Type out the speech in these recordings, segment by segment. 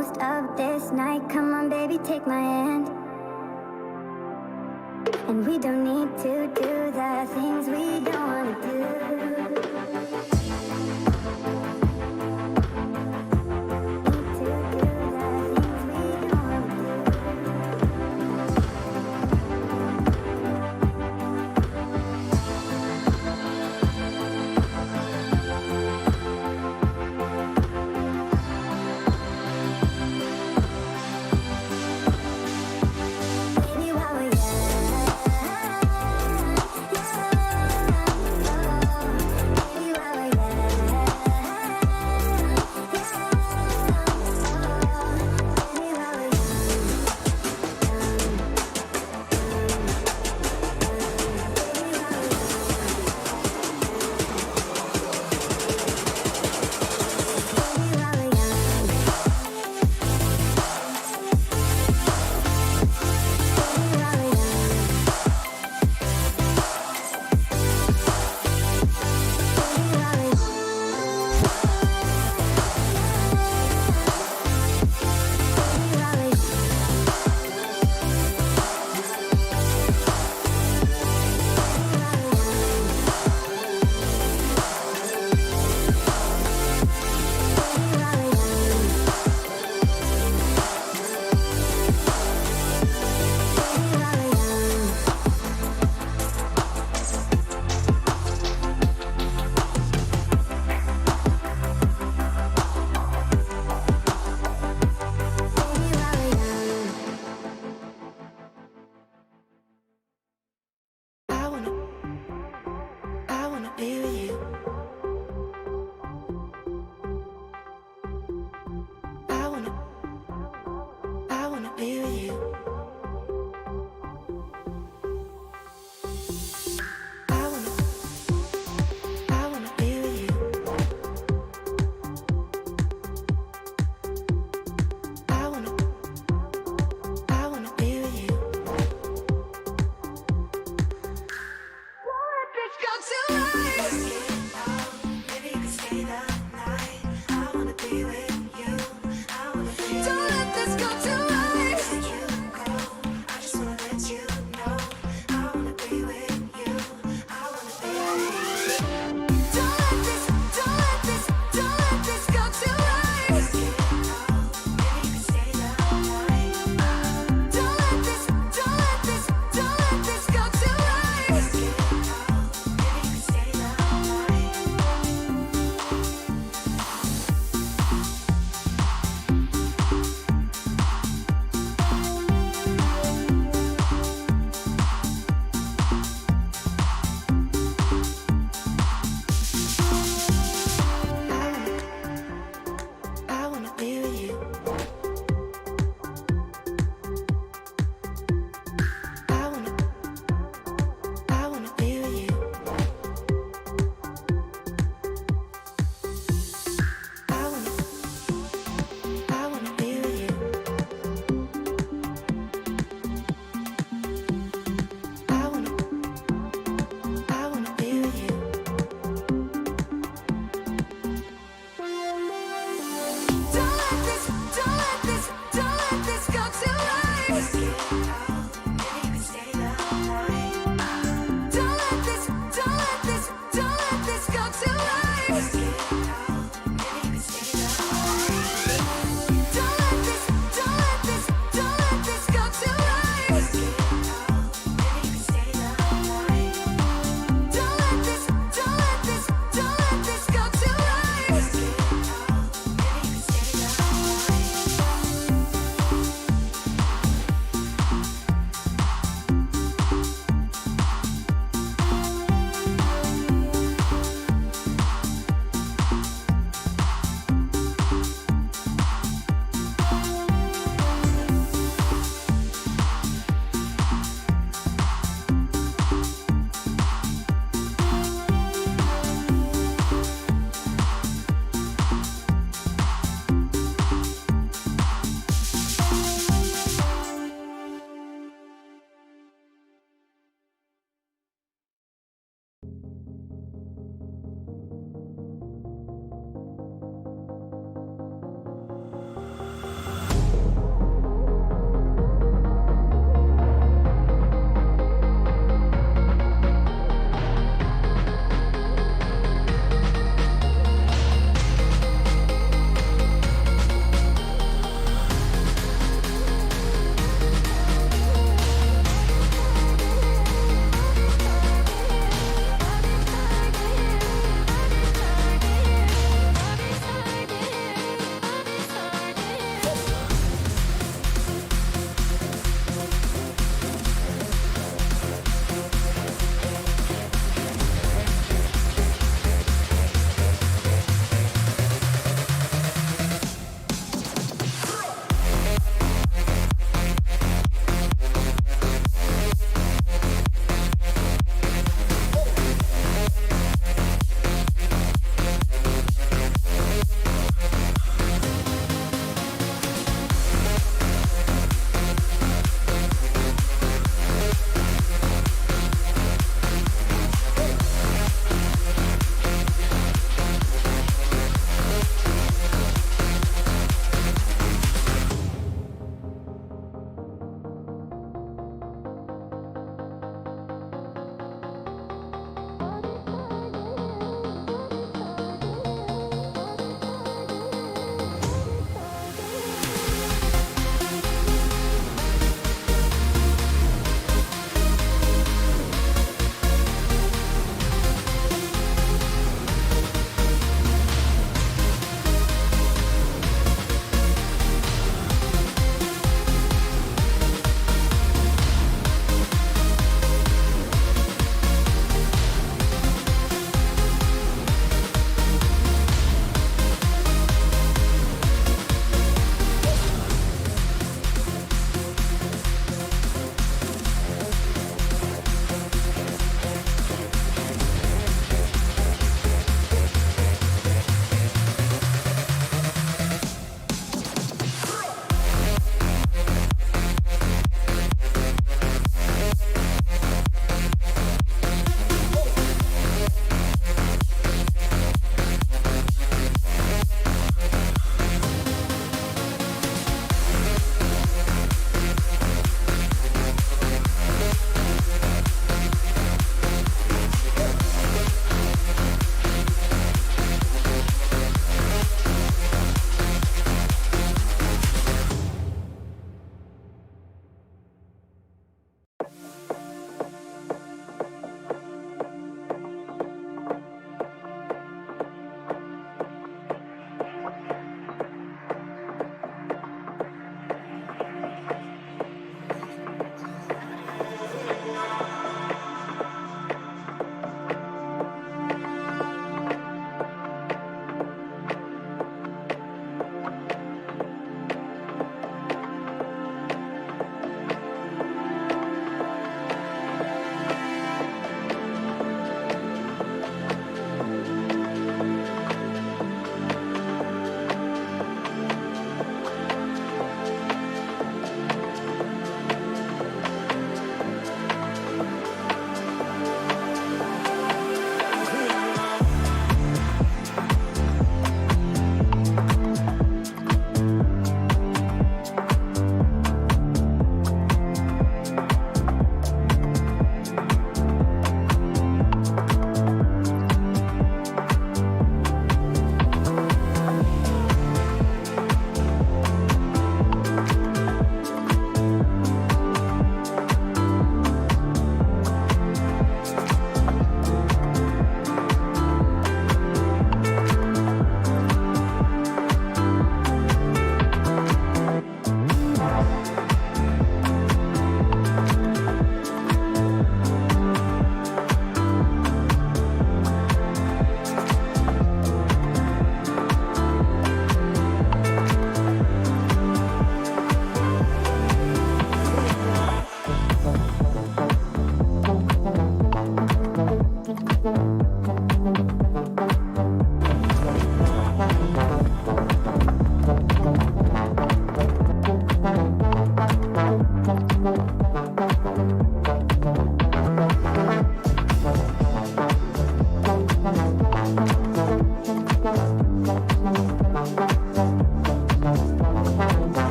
most of this night. Come on, baby, take my hand. And we don't need to do the things we don't wanna do.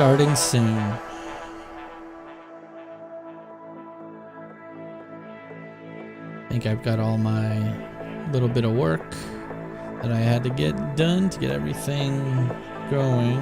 starting soon. I think I've got all my little bit of work that I had to get done to get everything going.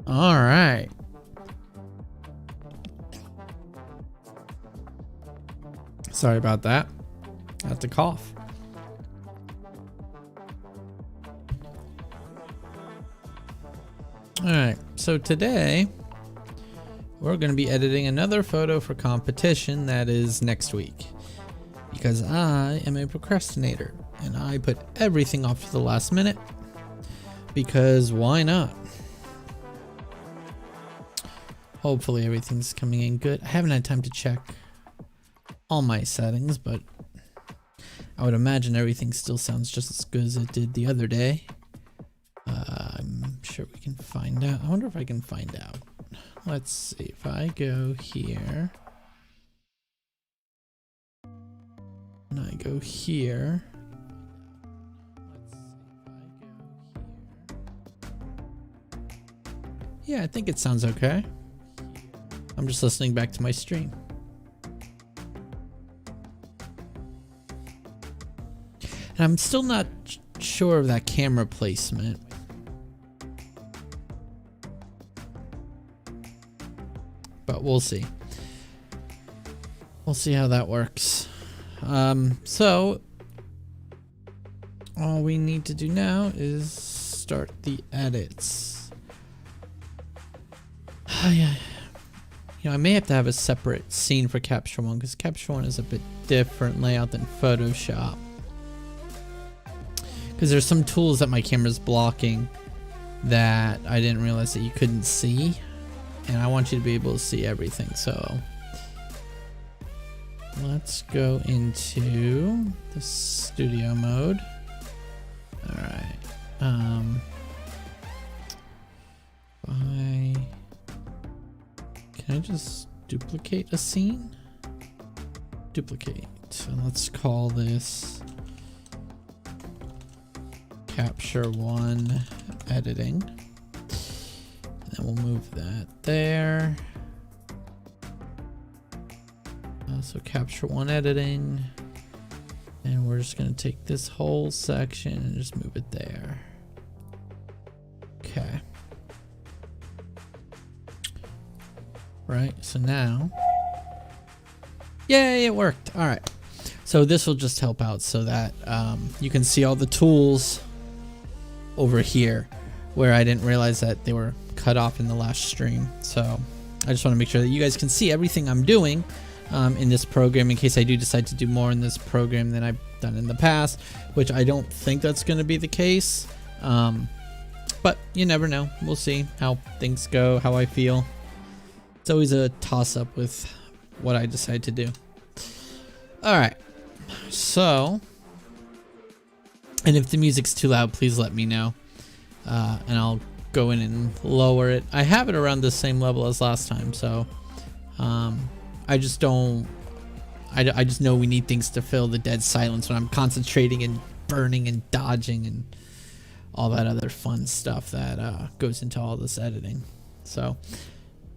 All right. Sorry about that. I had to cough. All right. So today we're going to be editing another photo for competition that is next week, because I am a procrastinator and I put everything off to the last minute because why not? Hopefully everything's coming in good. I haven't had time to check all my settings, but I would imagine everything still sounds just as good as it did the other day. I'm sure we can find out. I wonder if I can find out. Let's see if I go here and I go here. Yeah, I think it sounds okay. I'm just listening back to my stream. And I'm still not sure of that camera placement. But we'll see. We'll see how that works. So all we need to do now is start the edits. Yeah. You know, I may have to have a separate scene for Capture One because Capture One is a bit different layout than Photoshop. Because there's some tools that my camera's blocking that I didn't realize that you couldn't see. And I want you to be able to see everything. So let's go into the studio mode. All right. Can I just duplicate a scene? Duplicate. So let's call this Capture One editing. And then we'll move that there. So Capture One editing. And we're just going to take this whole section and just move it there. Okay. Right, so now, yay, it worked. All right, so this will just help out so that you can see all the tools over here where I didn't realize that they were cut off in the last stream. So I just want to make sure that you guys can see everything I'm doing in this program in case I do decide to do more in this program than I've done in the past, which I don't think that's going to be the case. But you never know. We'll see how things go, how I feel. It's always a toss-up with what I decide to do. Alright, so, and if the music's too loud, please let me know, and I'll go in and lower it. I have it around the same level as last time, so I just don't, I just know we need things to fill the dead silence when I'm concentrating and burning and dodging and all that other fun stuff that goes into all this editing. So,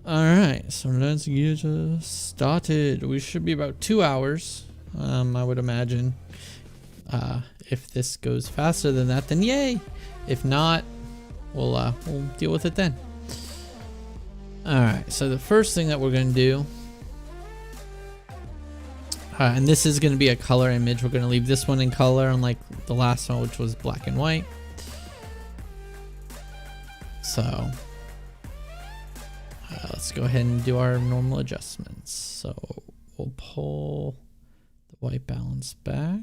alright, so let's get started. We should be about 2 hours, I would imagine. If this goes faster than that, then yay. If not, we'll deal with it then. Alright, so the first thing that we're going to do, and this is going to be a color image. We're going to leave this one in color, unlike the last one, which was black and white. So let's go ahead and do our normal adjustments. So we'll pull the white balance back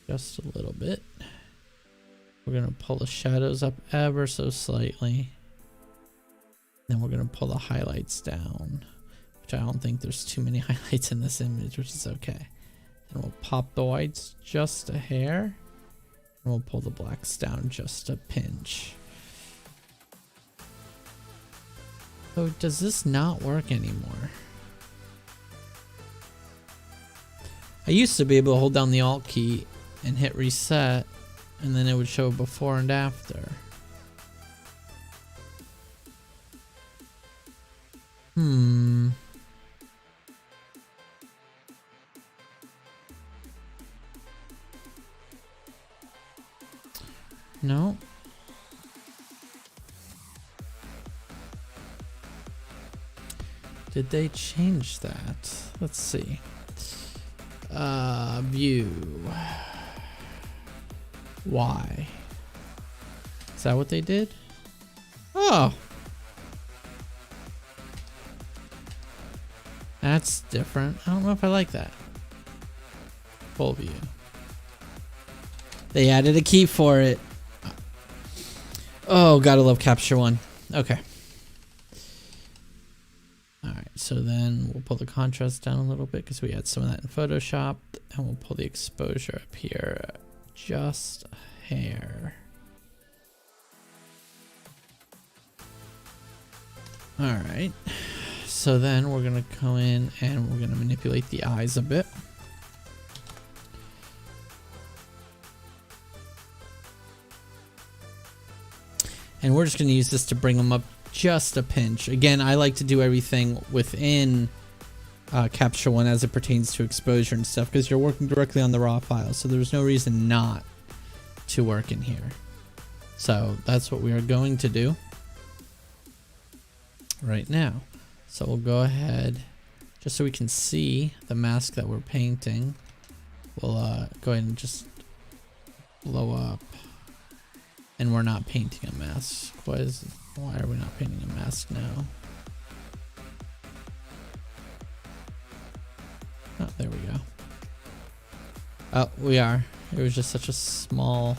just a little bit. We're going to pull the shadows up ever so slightly. Then we're going to pull the highlights down, which I don't think there's too many highlights in this image, which is okay. Then we'll pop the whites just a hair, and we'll pull the blacks down just a pinch. So does this not work anymore? I used to be able to hold down the Alt key and hit reset, and then it would show before and after. No. Did they change that? Let's see. View. Why? Is that what they did? Oh. That's different. I don't know if I like that. Full view. They added a key for it. Oh, gotta love Capture One. Okay. Alright, so then we'll pull the contrast down a little bit because we had some of that in Photoshop. And we'll pull the exposure up here just a hair. Alright. So then we're going to go in and we're going to manipulate the eyes a bit. And we're just going to use this to bring them up just a pinch. Again, I like to do everything within Capture One as it pertains to exposure and stuff because you're working directly on the raw file. So there's no reason not to work in here. So that's what we are going to do right now. So we'll go ahead, just so we can see the mask that we're painting, we'll go ahead and just blow up. And we're not painting a mask. Why are we not painting a mask now? Oh, there we go. Oh, we are. It was just such a small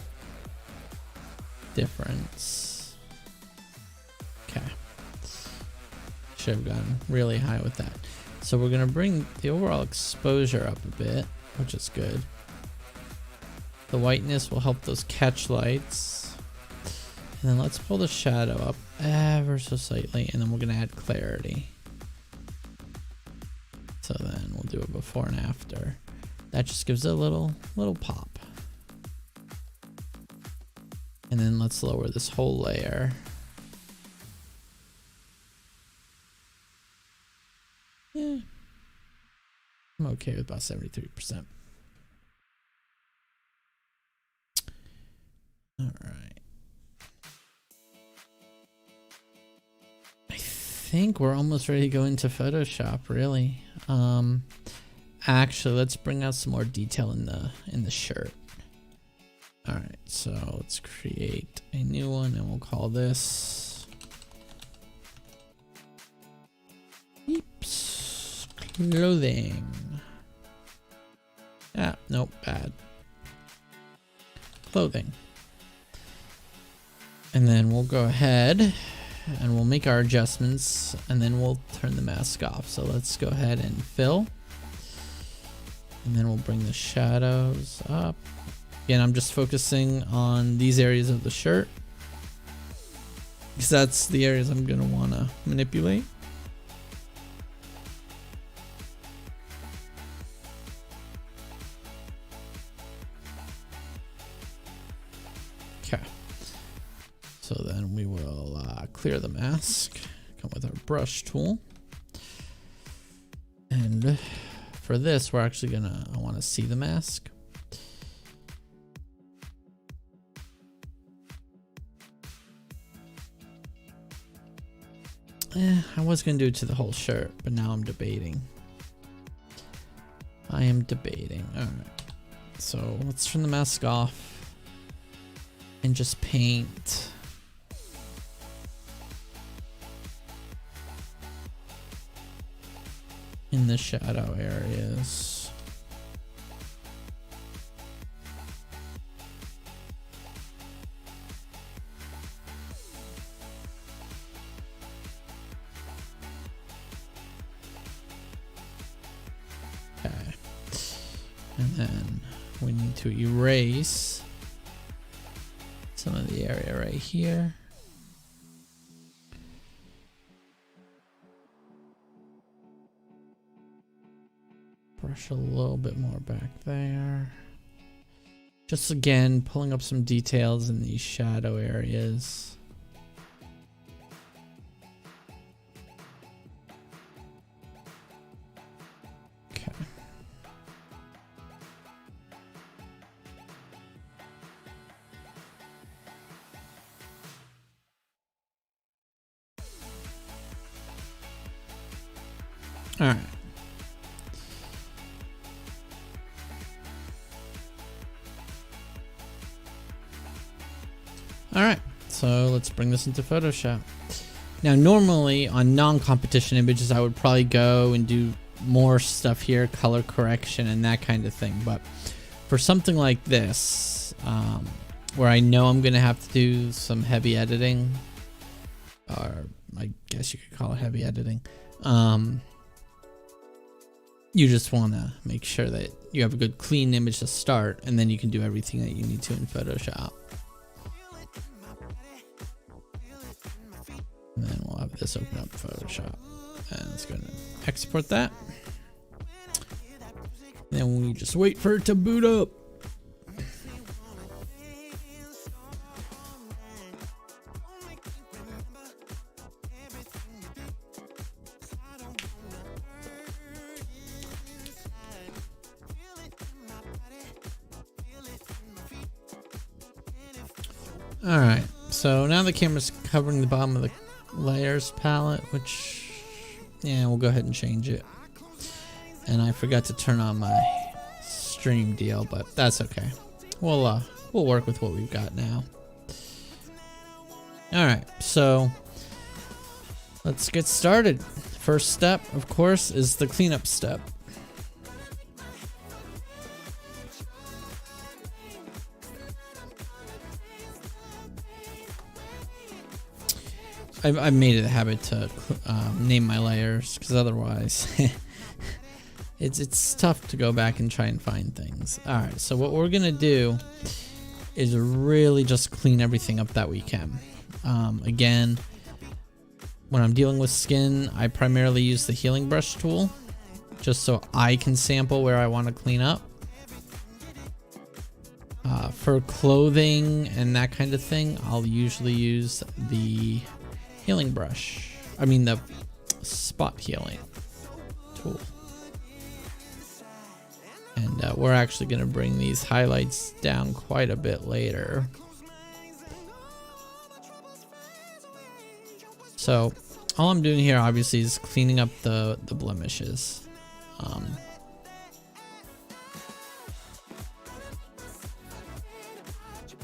difference. Okay. Should have gone really high with that. So we're gonna bring the overall exposure up a bit, which is good. The whiteness will help those catch lights. And then let's pull the shadow up ever so slightly, and then we're gonna add clarity. So then we'll do a before and after. That just gives it a little pop. And then let's lower this whole layer. Yeah, I'm okay with about 73%. All right. I think we're almost ready to go into Photoshop, really. Actually, let's bring out some more detail in the shirt. All right, so let's create a new one, and we'll call this Peeps Clothing. Ah, nope, bad. Clothing. And then we'll go ahead and we'll make our adjustments, and then we'll turn the mask off. So let's go ahead and fill. And then we'll bring the shadows up. Again, I'm just focusing on these areas of the shirt because that's the areas I'm going to want to manipulate. we'll clear the mask. Come with our brush tool. And for this, we're actually I want to see the mask. I was gonna do it to the whole shirt, but now I'm debating. I am debating. Alright. So let's turn the mask off and just paint. In the shadow areas. Okay. And then we need to erase some of the area right here. Brush a little bit more back there. Just again, pulling up some details in these shadow areas. Okay. All right. Alright, so let's bring this into Photoshop. Now normally on non-competition images I would probably go and do more stuff here, color correction and that kind of thing, but for something like this, where I know I'm going to have to do some heavy editing, or I guess you could call it heavy editing, you just want to make sure that you have a good clean image to start, and then you can do everything that you need to in Photoshop. And then we'll have this open up Photoshop, and it's going to export that. Then we just wait for it to boot up. All right, so now the camera's covering the bottom of the layers palette, which, yeah, we'll go ahead and change it. And I forgot to turn on my stream deal, but that's okay. We'll work with what we've got now. All right, so let's get started. First step, of course, is the cleanup step. I've made it a habit to name my layers, because otherwise it's tough to go back and try and find things. Alright, so what we're gonna do is really just clean everything up that we can. Again, when I'm dealing with skin, I primarily use the healing brush tool, just so I can sample where I want to clean up. For clothing and that kind of thing, I'll usually use the healing brush. I mean the spot healing tool. And we're actually going to bring these highlights down quite a bit later. So all I'm doing here obviously is cleaning up the blemishes.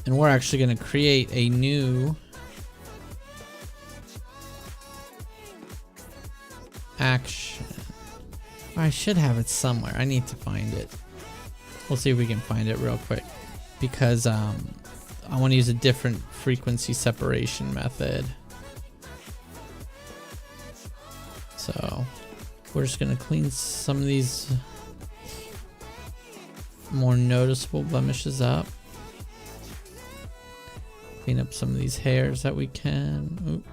And we're actually going to create a new action. I should have it somewhere. I need to find it. We'll see if we can find it real quick, because I want to use a different frequency separation method. So we're just going to clean some of these more noticeable blemishes up. Clean up some of these hairs that we can. Oop.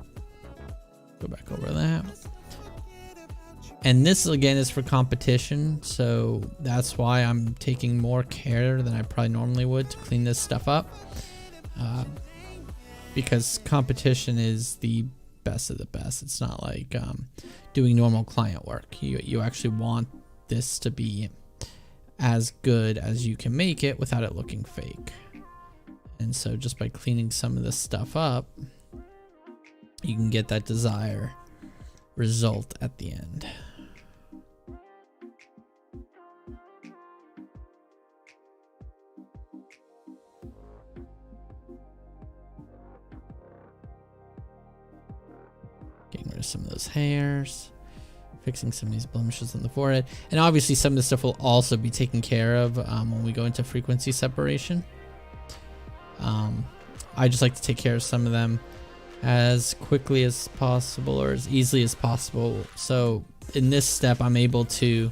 Go back over that. And this again is for competition, so that's why I'm taking more care than I probably normally would to clean this stuff up. because competition is the best of the best. It's not like doing normal client work. You actually want this to be as good as you can make it without it looking fake. And so just by cleaning some of this stuff up, you can get that desired result at the end. Getting rid of some of those hairs, fixing some of these blemishes on the forehead, and obviously some of this stuff will also be taken care of when we go into frequency separation. I just like to take care of some of them as quickly as possible or as easily as possible. So in this step, I'm able to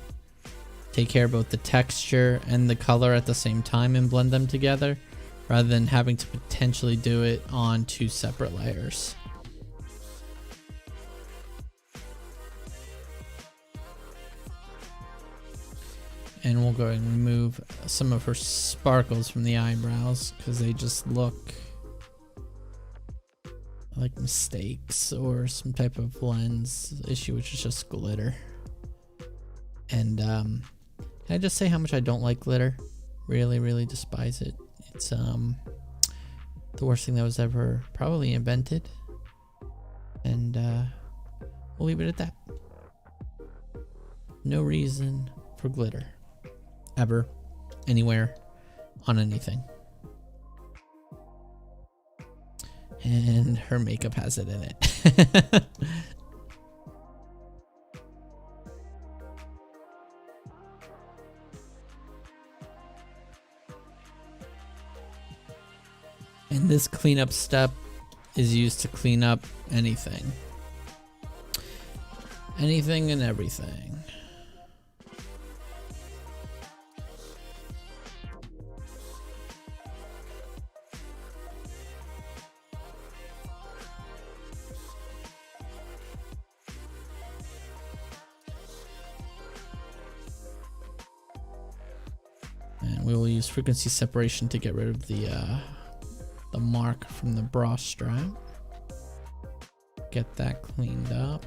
take care of both the texture and the color at the same time and blend them together, rather than having to potentially do it on 2 separate layers. And we'll go ahead and remove some of her sparkles from the eyebrows because they just look like mistakes or some type of lens issue, which is just glitter. And can I just say how much I don't like glitter? Really, really despise it. It's the worst thing that was ever probably invented. And we'll leave it at that. No reason for glitter. Ever, anywhere, on anything. And her makeup has it in it. And this cleanup step is used to clean up anything. Anything and everything. And we will use frequency separation to get rid of the mark from the bra strap. Get that cleaned up.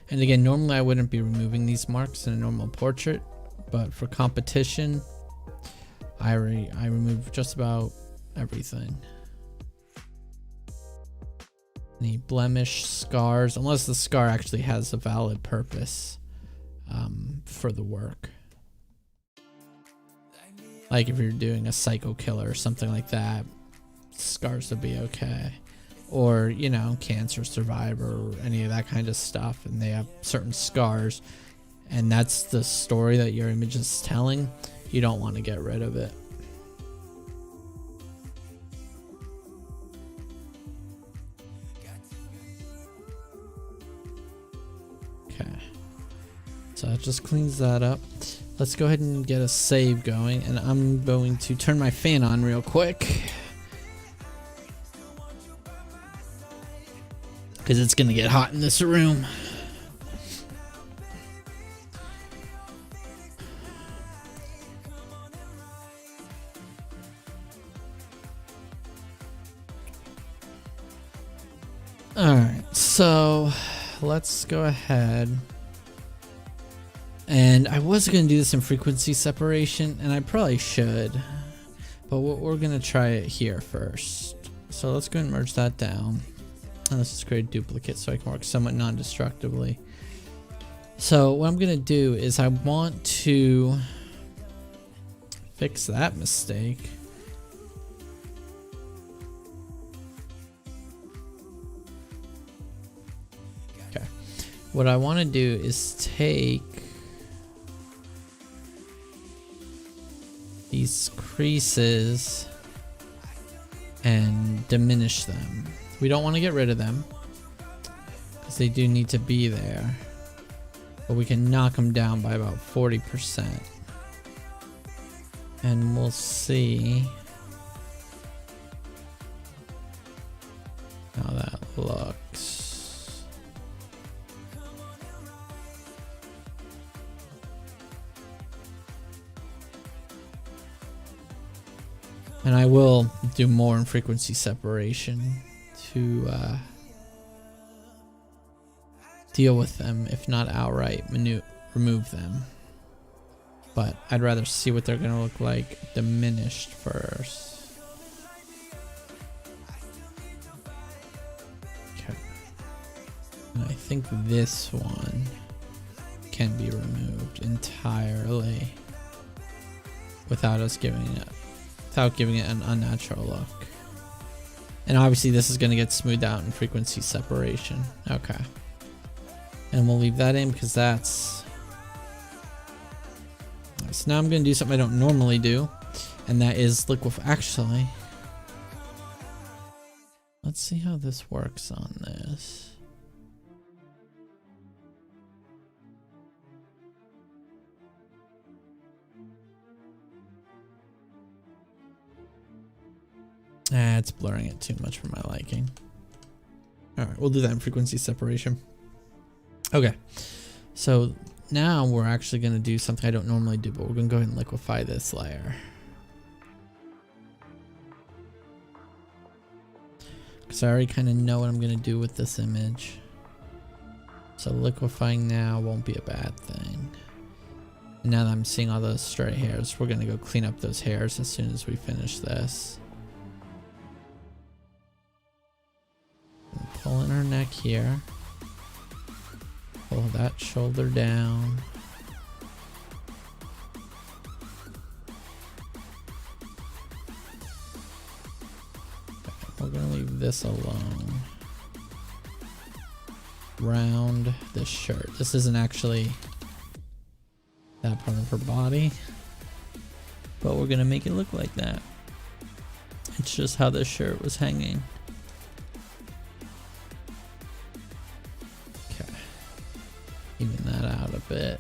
And again, normally I wouldn't be removing these marks in a normal portrait, but for competition, I remove just about everything. Any blemish, scars, unless the scar actually has a valid purpose for the work. Like if you're doing a psycho killer or something like that, scars would be okay. Or, you know, cancer survivor or any of that kind of stuff, and they have certain scars, and that's the story that your image is telling, you don't want to get rid of it. Okay, so it just cleans that up. Let's go ahead and get a save going, and I'm going to turn my fan on real quick because it's gonna get hot in this room. Alright, so let's go ahead. And I was going to do this in frequency separation, and I probably should, but we're going to try it here first. So let's go and merge that down. And let's just create a duplicate so I can work somewhat non-destructively. So what I'm going to do is I want to fix that mistake. Okay. What I want to do is take these creases and diminish them. We don't want to get rid of them because they do need to be there, but we can knock them down by about 40%, and we'll see how that looks. And I will do more in frequency separation to deal with them, if not outright remove them. But I'd rather see what they're going to look like diminished first. Okay. And I think this one can be removed entirely without giving it an unnatural look. And obviously this is going to get smoothed out in frequency separation. Okay. And we'll leave that in because that's... So now I'm going to do something I don't normally do, and that is liquefy. Actually, let's see how this works on this. It's blurring it too much for my liking. Alright, we'll do that in frequency separation. Okay, so now we're actually going to do something I don't normally do, but we're going to go ahead and liquefy this layer. Because I already kind of know what I'm going to do with this image. So liquefying now won't be a bad thing. And now that I'm seeing all those stray hairs, we're going to go clean up those hairs as soon as we finish this. Pull in her neck here. Pull that shoulder down. We're gonna leave this alone. Round this shirt. This isn't actually that part of her body, but we're gonna make it look like that. It's just how this shirt was hanging. Even that out a bit.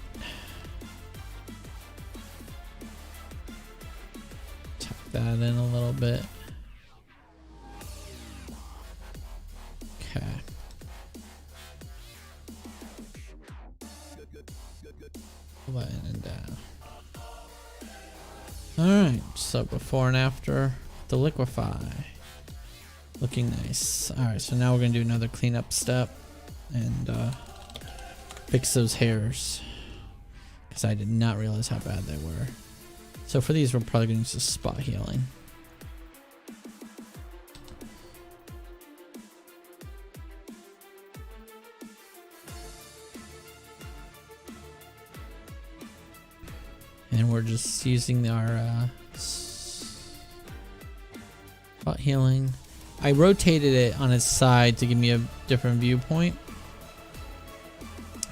Tuck that in a little bit. Okay. Pull that in and down. Alright, so before and after the liquefy. Looking nice. Alright, so now we're going to do another cleanup step and fix those hairs, because I did not realize how bad they were. So for these, we're probably going to use spot healing. And we're just using our spot healing. I rotated it on its side to give me a different viewpoint,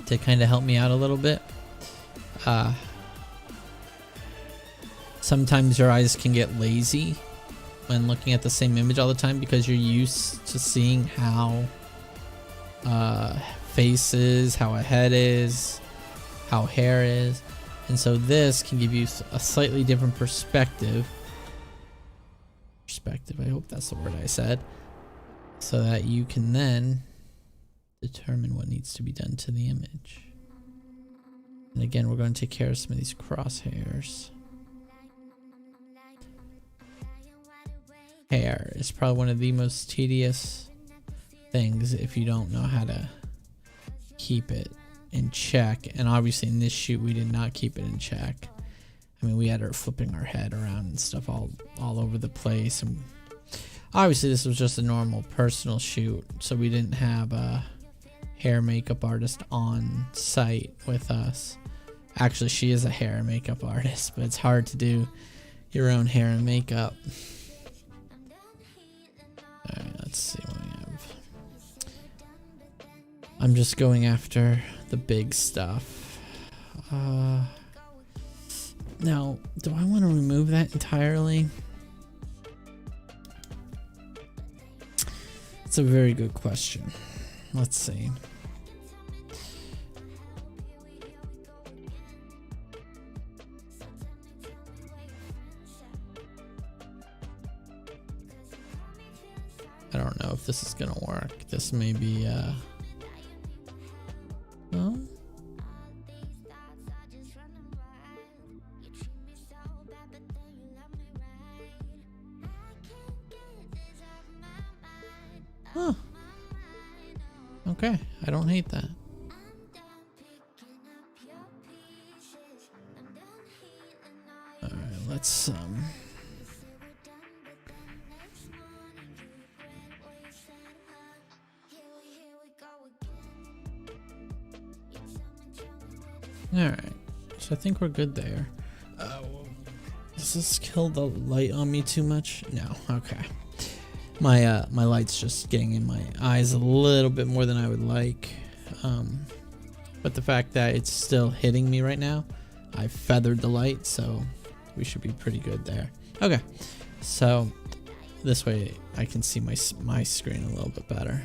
to kind of help me out a little bit. Sometimes your eyes can get lazy when looking at the same image all the time because you're used to seeing how face is, how a head is, how hair is. And so this can give you a slightly different perspective. I hope that's the word I said. So that you can then determine what needs to be done to the image. And again, we're going to take care of some of these crosshairs. Hair is probably one of the most tedious things if you don't know how to keep it in check. And obviously in this shoot we did not keep it in check. I mean, we had her flipping her head around and stuff all over the place, and obviously this was just a normal personal shoot, so we didn't have a hair makeup artist on site with us. Actually, she is a hair and makeup artist, but it's hard to do your own hair and makeup. Alright, let's see what we have. I'm just going after the big stuff. Now, do I want to remove that entirely? It's a very good question. Let's see. I don't know if this is gonna work. This may be oh. Huh. Okay, I don't hate that. Alright, let's Alright, so I think we're good there. Does this kill the light on me too much? No, okay. My my light's just getting in my eyes a little bit more than I would like. But the fact that it's still hitting me right now, I feathered the light, so we should be pretty good there. Okay, so this way I can see my screen a little bit better.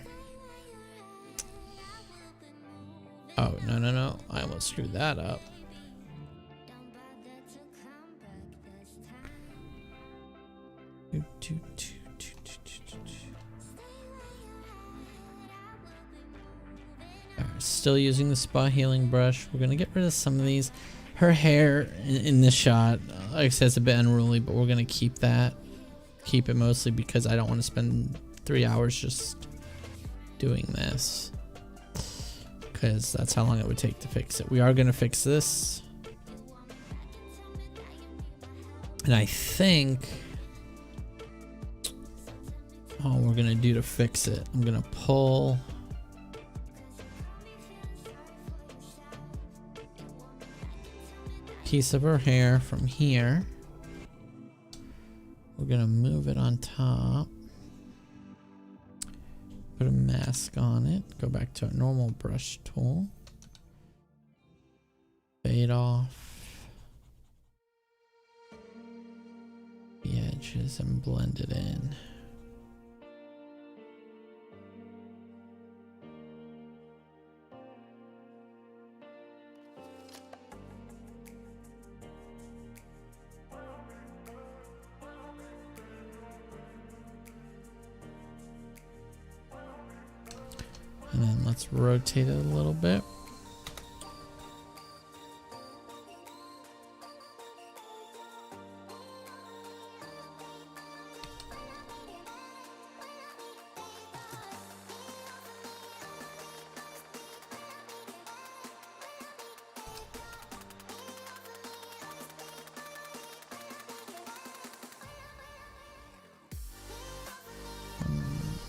Oh, no, I almost screwed that up. Still using the spa healing brush. We're gonna get rid of some of these. Her hair in this shot, like I said, it's a bit unruly, but we're gonna keep that. Keep it mostly because I don't want to spend 3 hours just doing this, because that's how long it would take to fix it. We are gonna fix this, and I think all we're gonna do to fix it, I'm gonna pull piece of her hair from here. We're gonna move it on top, put a mask on it, go back to our normal brush tool, fade off the edges and blend it in. And then let's rotate it a little bit.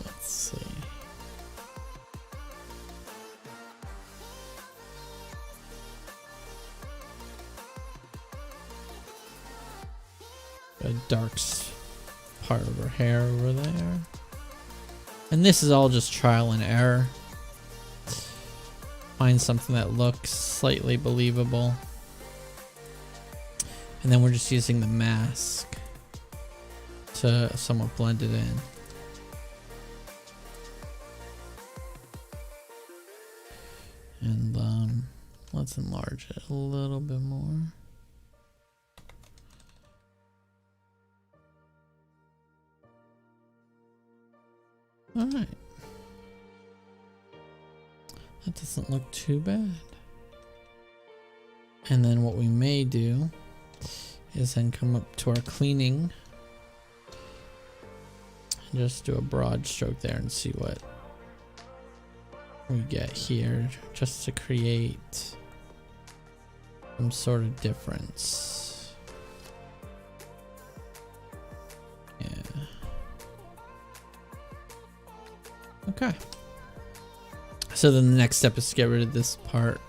Let's see. A dark part of her hair over there. And this is all just trial and error. Find something that looks slightly believable. And then we're just using the mask to somewhat blend it in. And let's enlarge it a little bit more. Alright. That doesn't look too bad. And then what we may do is then come up to our cleaning and just do a broad stroke there and see what we get here, just to create some sort of difference. Yeah. Okay. So then the next step is to get rid of this part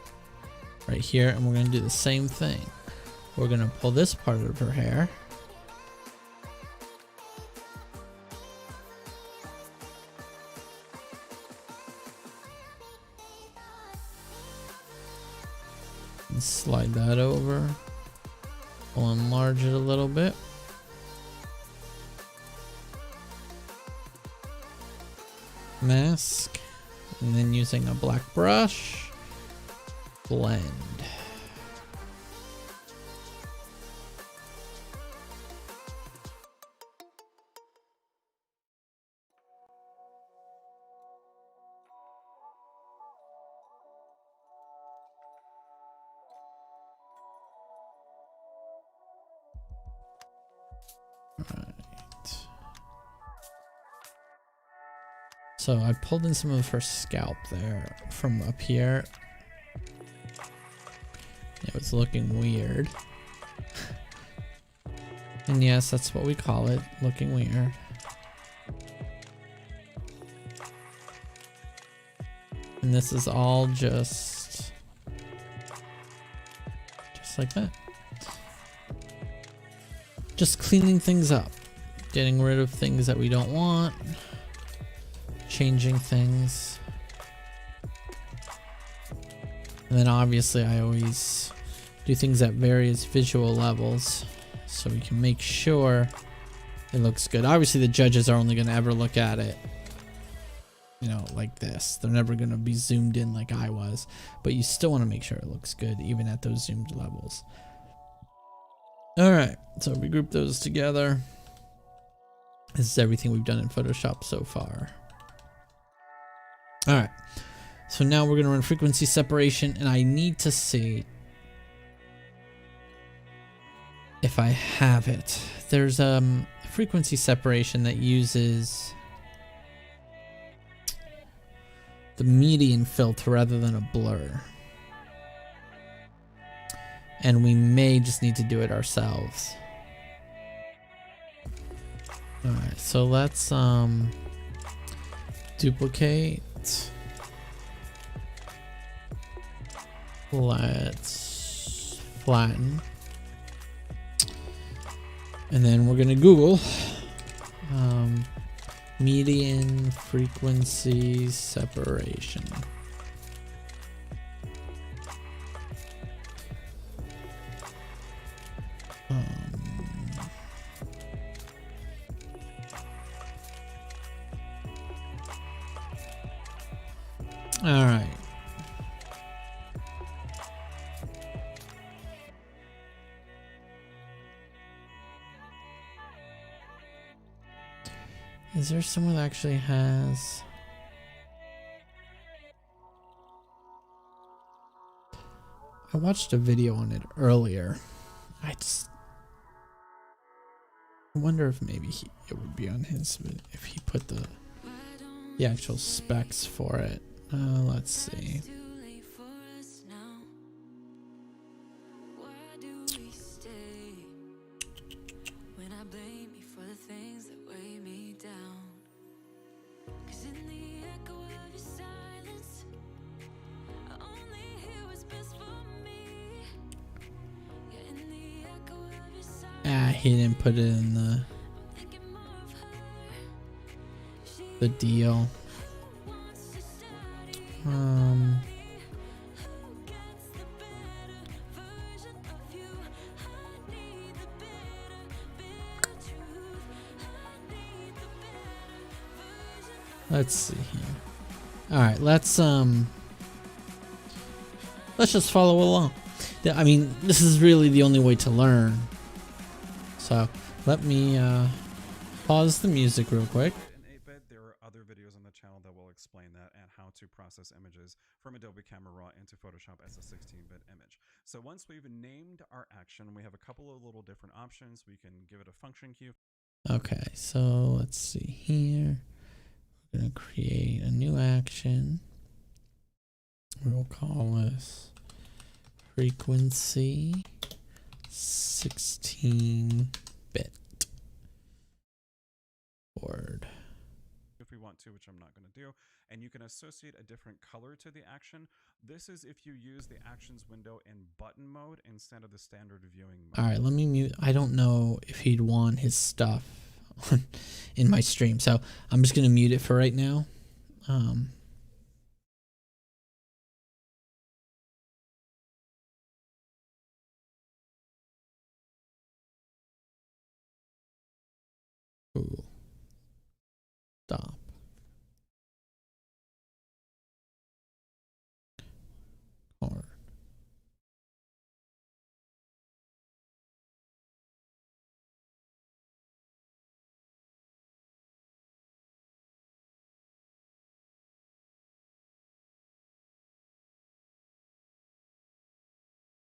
right here, and we're going to do the same thing. We're going to pull this part of her hair. And slide that over. We'll enlarge it a little bit. Mask, and then using a black brush, blend. So I pulled in some of her scalp there from up here. It was looking weird. And yes, that's what we call it, looking weird. And this is all just like that. Just cleaning things up. Getting rid of things that we don't want. Changing things. And then obviously I always do things at various visual levels so we can make sure it looks good. Obviously the judges are only going to ever look at it, you know, like this. They're never going to be zoomed in like I was, but you still want to make sure it looks good even at those zoomed levels. All right, so we group those together. This is everything we've done in Photoshop so far. All right, so now we're going to run frequency separation, and I need to see if I have it. There's frequency separation that uses the median filter rather than a blur. And we may just need to do it ourselves. Alright, so let's duplicate. Let's flatten. And then we're gonna Google median frequency separation. All right. Is there someone that actually has? I watched a video on it earlier. I wonder if maybe it would be on his if he put the actual specs for it. Let's see. He didn't put it in the deal. Let's see here. All right, let's just follow along. I mean, this is really the only way to learn. So let me pause the music real quick. In 8-bit, there are other videos on the channel that will explain that and how to process images from Adobe Camera Raw into Photoshop as a 16-bit image. So once we've named our action, we have a couple of little different options. We can give it a function key. Okay, so let's see here. We're going to create a new action. We'll call this frequency 16-bit board. If we want to, which I'm not going to do, and you can associate a different color to the action. This is if you use the actions window in button mode instead of the standard viewing mode. All right, let me mute. I don't know if he'd want his stuff in my stream, so I'm just going to mute it for right now. Cool. Stop. Or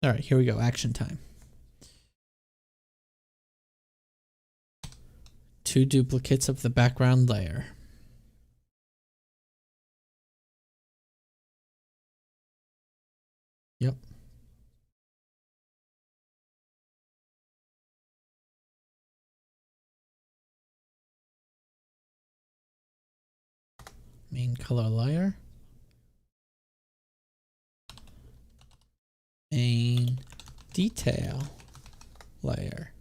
all right, here we go. Action time. 2 duplicates of the background layer. Main color layer. Main detail layer.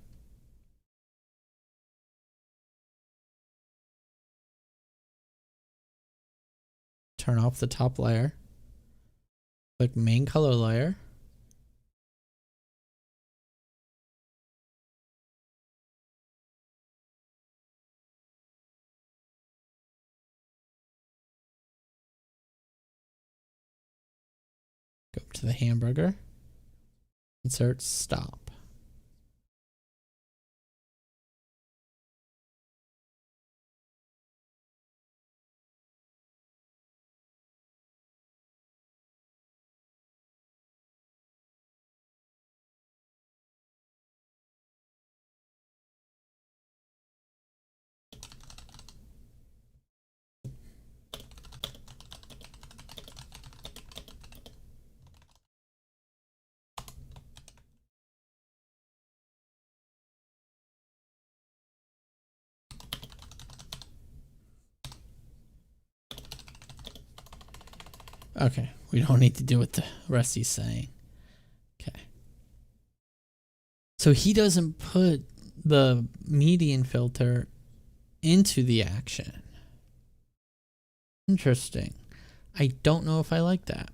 Turn off the top layer. Click main color layer. Go up to the hamburger. Insert stop. Okay, we don't need to do what the rest he's saying. Okay. So he doesn't put the median filter into the action. Interesting. I don't know if I like that.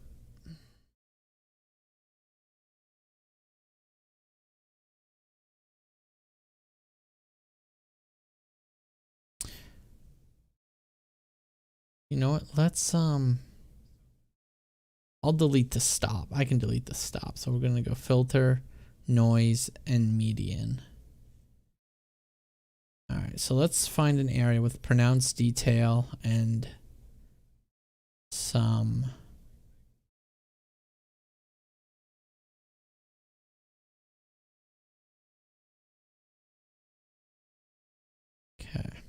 You know what? Let's I'll delete the stop. I can delete the stop. So we're going to go filter, noise, and median. All right, so let's find an area with pronounced detail and some okay. I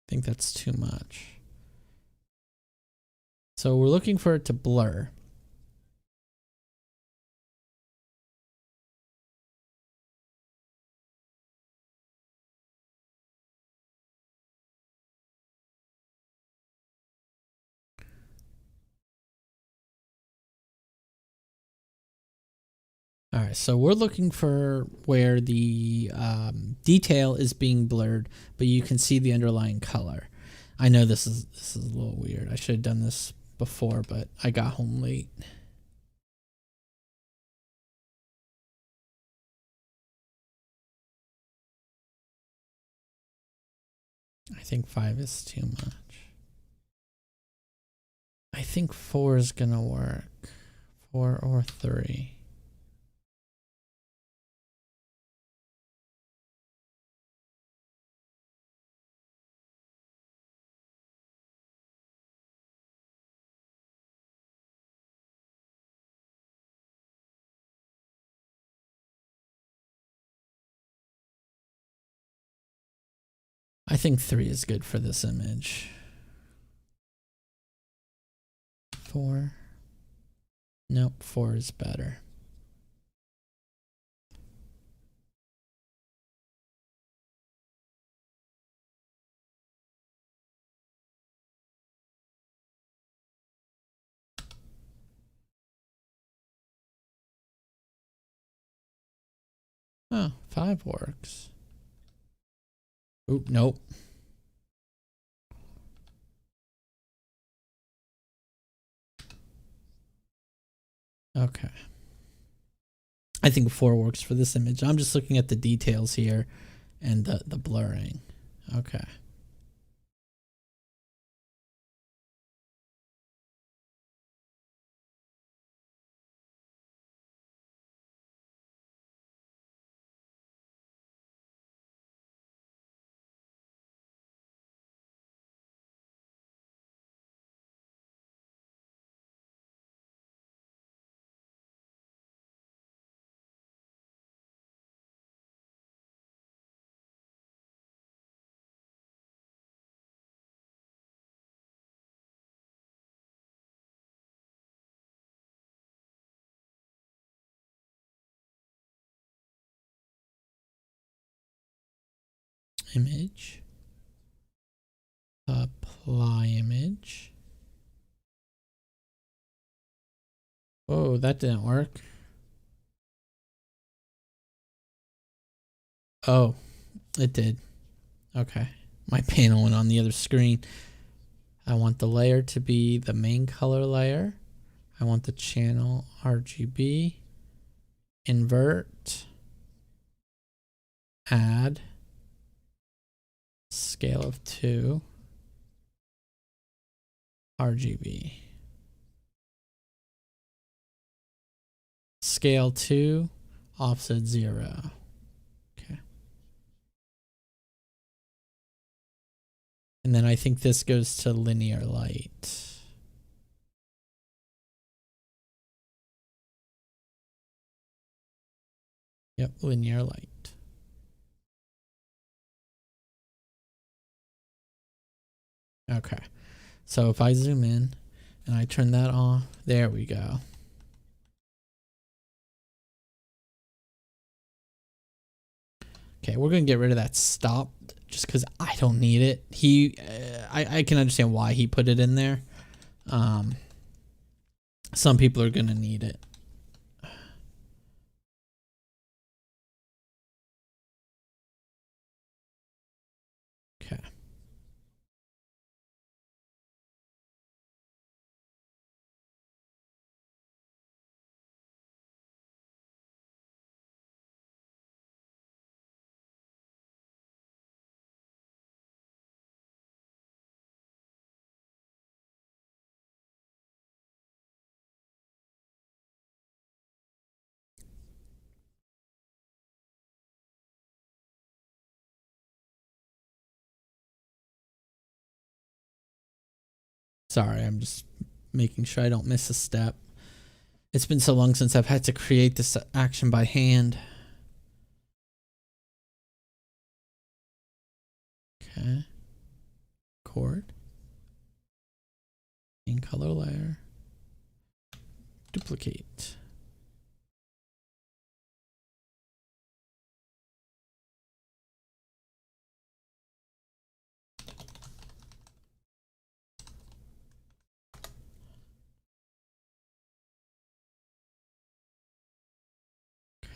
think that's too much. So we're looking for it to blur. All right, so we're looking for where the detail is being blurred, but you can see the underlying color. I know this is a little weird. I should have done this before, but I got home late. I think 5 is too much. I think 4 is gonna work. 4 or 3. I think 3 is good for this image. 4. Nope, 4 is better. Oh, 5 works. Oop, nope. Okay. I think 4 works for this image. I'm just looking at the details here and the blurring. Okay. Image. Apply image. Oh, that didn't work. Oh, it did. Okay. My panel went on the other screen. I want the layer to be the main color layer. I want the channel RGB. Invert. Add. Scale of 2. RGB. Scale 2. Offset 0. Okay. And then I think this goes to linear light. Yep, linear light. Okay. So if I zoom in and I turn that off, there we go. Okay, we're going to get rid of that stop just because I don't need it. I can understand why he put it in there. Some people are going to need it. Okay. Sorry, I'm just making sure I don't miss a step. It's been so long since I've had to create this action by hand. Okay. Chord. In color layer. Duplicate.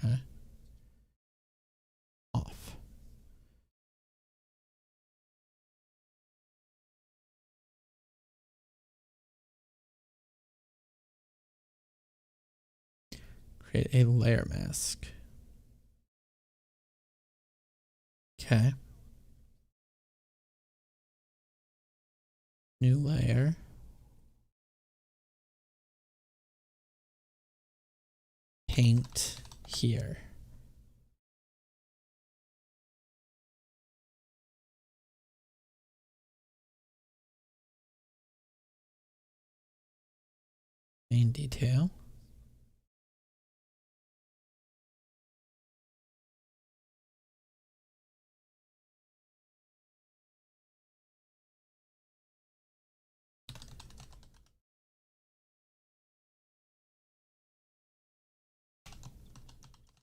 Okay. Off. Create a layer mask. Okay. New layer. Paint here. Main detail.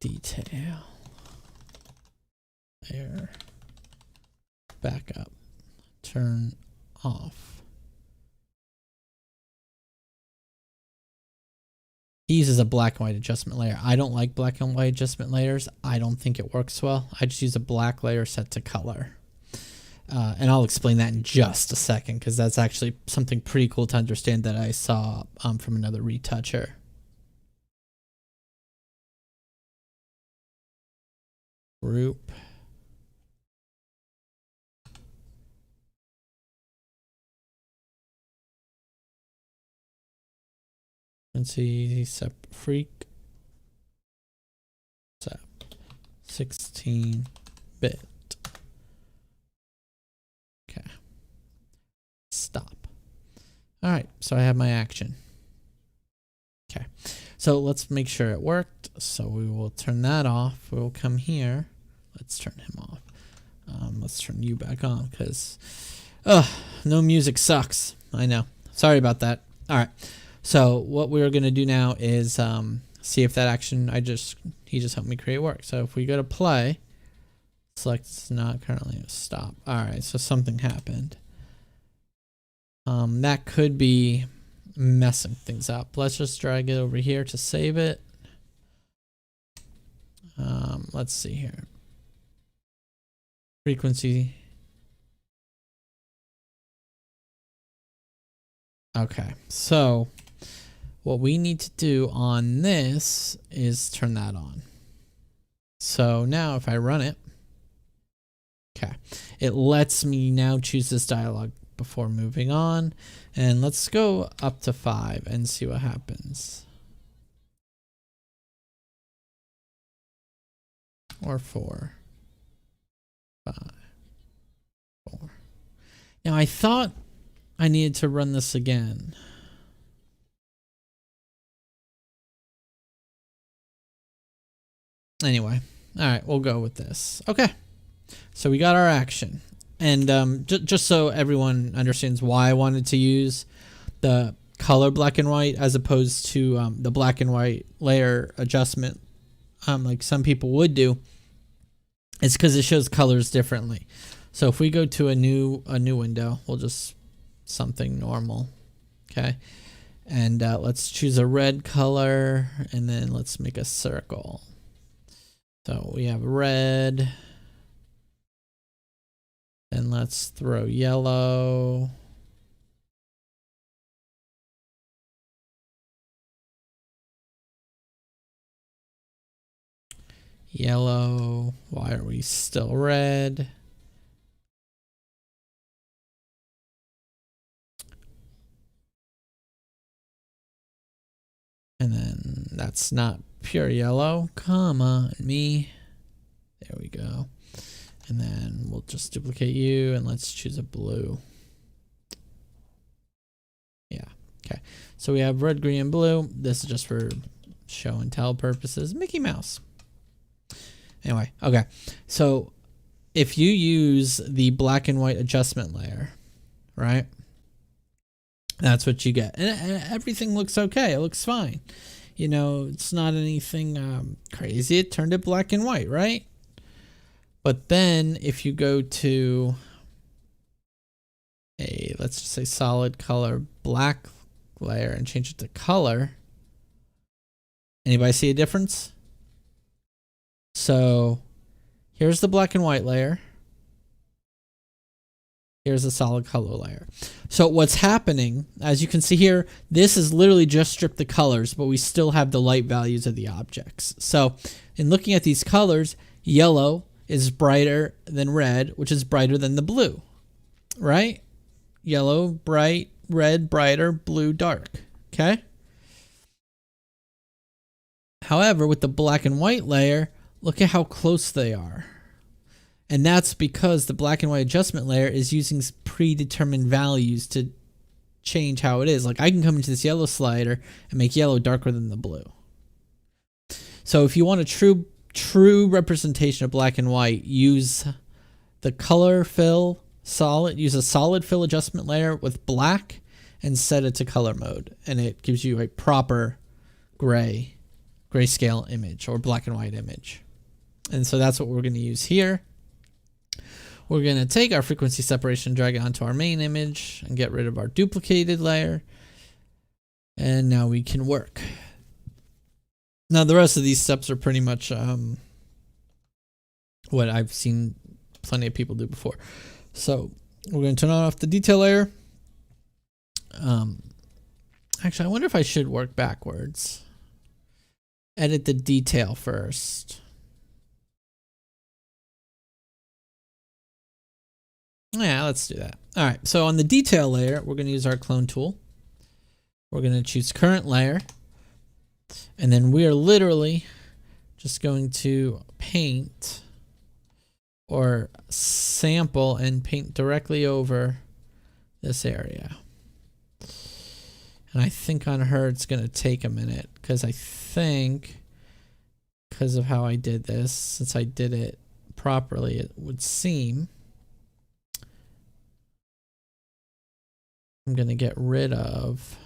Detail. Layer. Back up. Turn off. He uses a black and white adjustment layer. I don't like black and white adjustment layers. I don't think it works well. I just use a black layer set to color. And I'll explain that in just a second because that's actually something pretty cool to understand that I saw from another retoucher. Group. Let's see, freak. Sep. 16-bit. Okay. Stop. All right, so I have my action. Okay, so let's make sure it worked. So we will turn that off. We will come here. Let's turn him off. Let's turn you back on because, no music sucks. I know. Sorry about that. All right. So what we're going to do now is see if that action he just helped me create work. So if we go to play, select not currently stop. All right, so something happened. That could be messing things up. Let's just drag it over here to save it. Let's see here. Frequency. Okay, so what we need to do on this is turn that on. So now if I run it, okay, it lets me now choose this dialog before moving on. And let's go up to 5 and see what happens. Or 4, 5, 4. Now I thought I needed to run this again. Anyway, all right, we'll go with this. Okay, so we got our action. And just so everyone understands why I wanted to use the color black and white as opposed to the black and white layer adjustment, like some people would do, it's because it shows colors differently. So if we go to a new window, we'll just something normal, okay, and let's choose a red color, and then let's make a circle. So we have red, and let's throw yellow. Yellow. Why are we still red? And then that's not pure yellow. Come on, me. There we go. And then we'll just duplicate you and let's choose a blue. Yeah, okay. So we have red, green, and blue. This is just for show and tell purposes. Mickey Mouse. Anyway, okay. So if you use the black and white adjustment layer, right? That's what you get. And everything looks okay. It looks fine. You know, it's not anything crazy. It turned it black and white, right? But then if you go to a, let's just say solid color black layer and change it to color, anybody see a difference? So here's the black and white layer. Here's a solid color layer. So what's happening, as you can see here, this is literally just stripped the colors, but we still have the light values of the objects. So in looking at these colors, yellow is brighter than red, which is brighter than the blue, right? Yellow, bright, red, brighter, blue, dark, okay? However, with the black and white layer, look at how close they are. And that's because the black and white adjustment layer is using predetermined values to change how it is. Like I can come into this yellow slider and make yellow darker than the blue. So if you want a true representation of black and white, use the color fill solid, use a solid fill adjustment layer with black and set it to color mode. And it gives you a proper grayscale image or black and white image. And so that's what we're going to use here. We're going to take our frequency separation, drag it onto our main image, and get rid of our duplicated layer. And now we can work. Now the rest of these steps are pretty much what I've seen plenty of people do before. So we're going to turn off the detail layer. Actually, I wonder if I should work backwards. Edit the detail first. Yeah, let's do that. All right, so on the detail layer, we're going to use our clone tool. We're going to choose current layer. And then we are literally just going to paint or sample and paint directly over this area. And I think on her, it's going to take a minute because I think because of how I did this, since I did it properly, it would seem I'm going to get rid of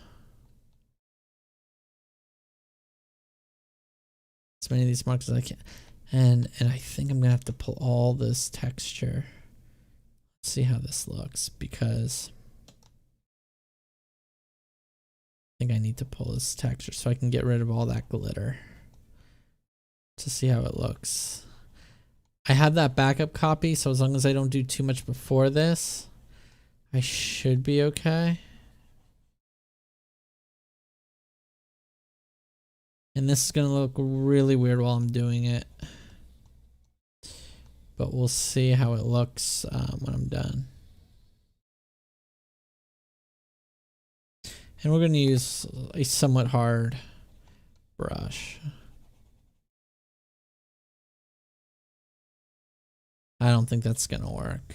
as many of these marks as I can. And I think I'm going to have to pull all this texture. Let's see how this looks because think I need to pull this texture so I can get rid of all that glitter to see how it looks. I have that backup copy, so as long as I don't do too much before this, I should be okay. And this is going to look really weird while I'm doing it. But we'll see how it looks when I'm done. And we're going to use a somewhat hard brush. I don't think that's going to work.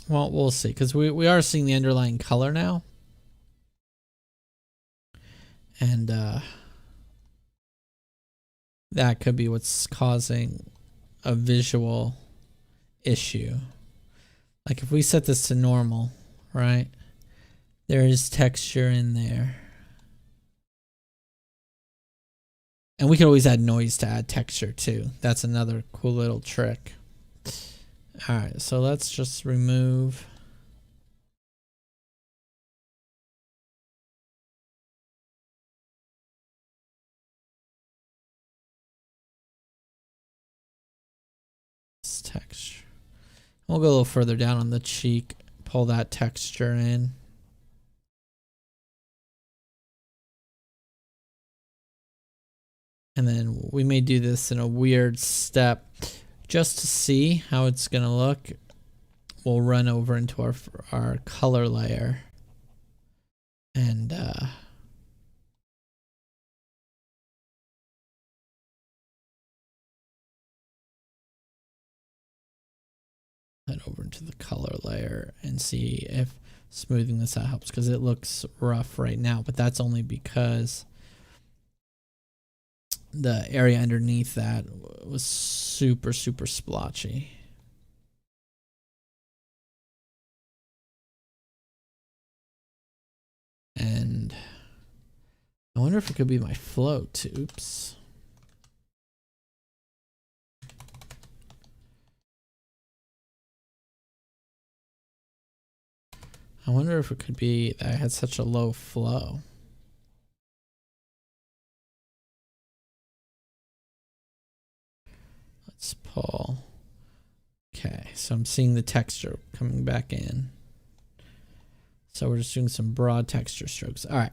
Well, we'll see, because we are seeing the underlying color now. And that could be what's causing a visual issue. Like if we set this to normal, right? There is texture in there. And we could always add noise to add texture too. That's another cool little trick. All right, so let's just remove this texture. We'll go a little further down on the cheek, pull that texture in. And then we may do this in a weird step just to see how it's going to look. We'll run over into our color layer and head over into the color layer and see if smoothing this out helps, because it looks rough right now, but that's only because the area underneath that was super splotchy. And I wonder if it could be my float. Oops. I wonder if it could be that I had such a low flow. Let's pull. Okay, so I'm seeing the texture coming back in. So we're just doing some broad texture strokes. All right,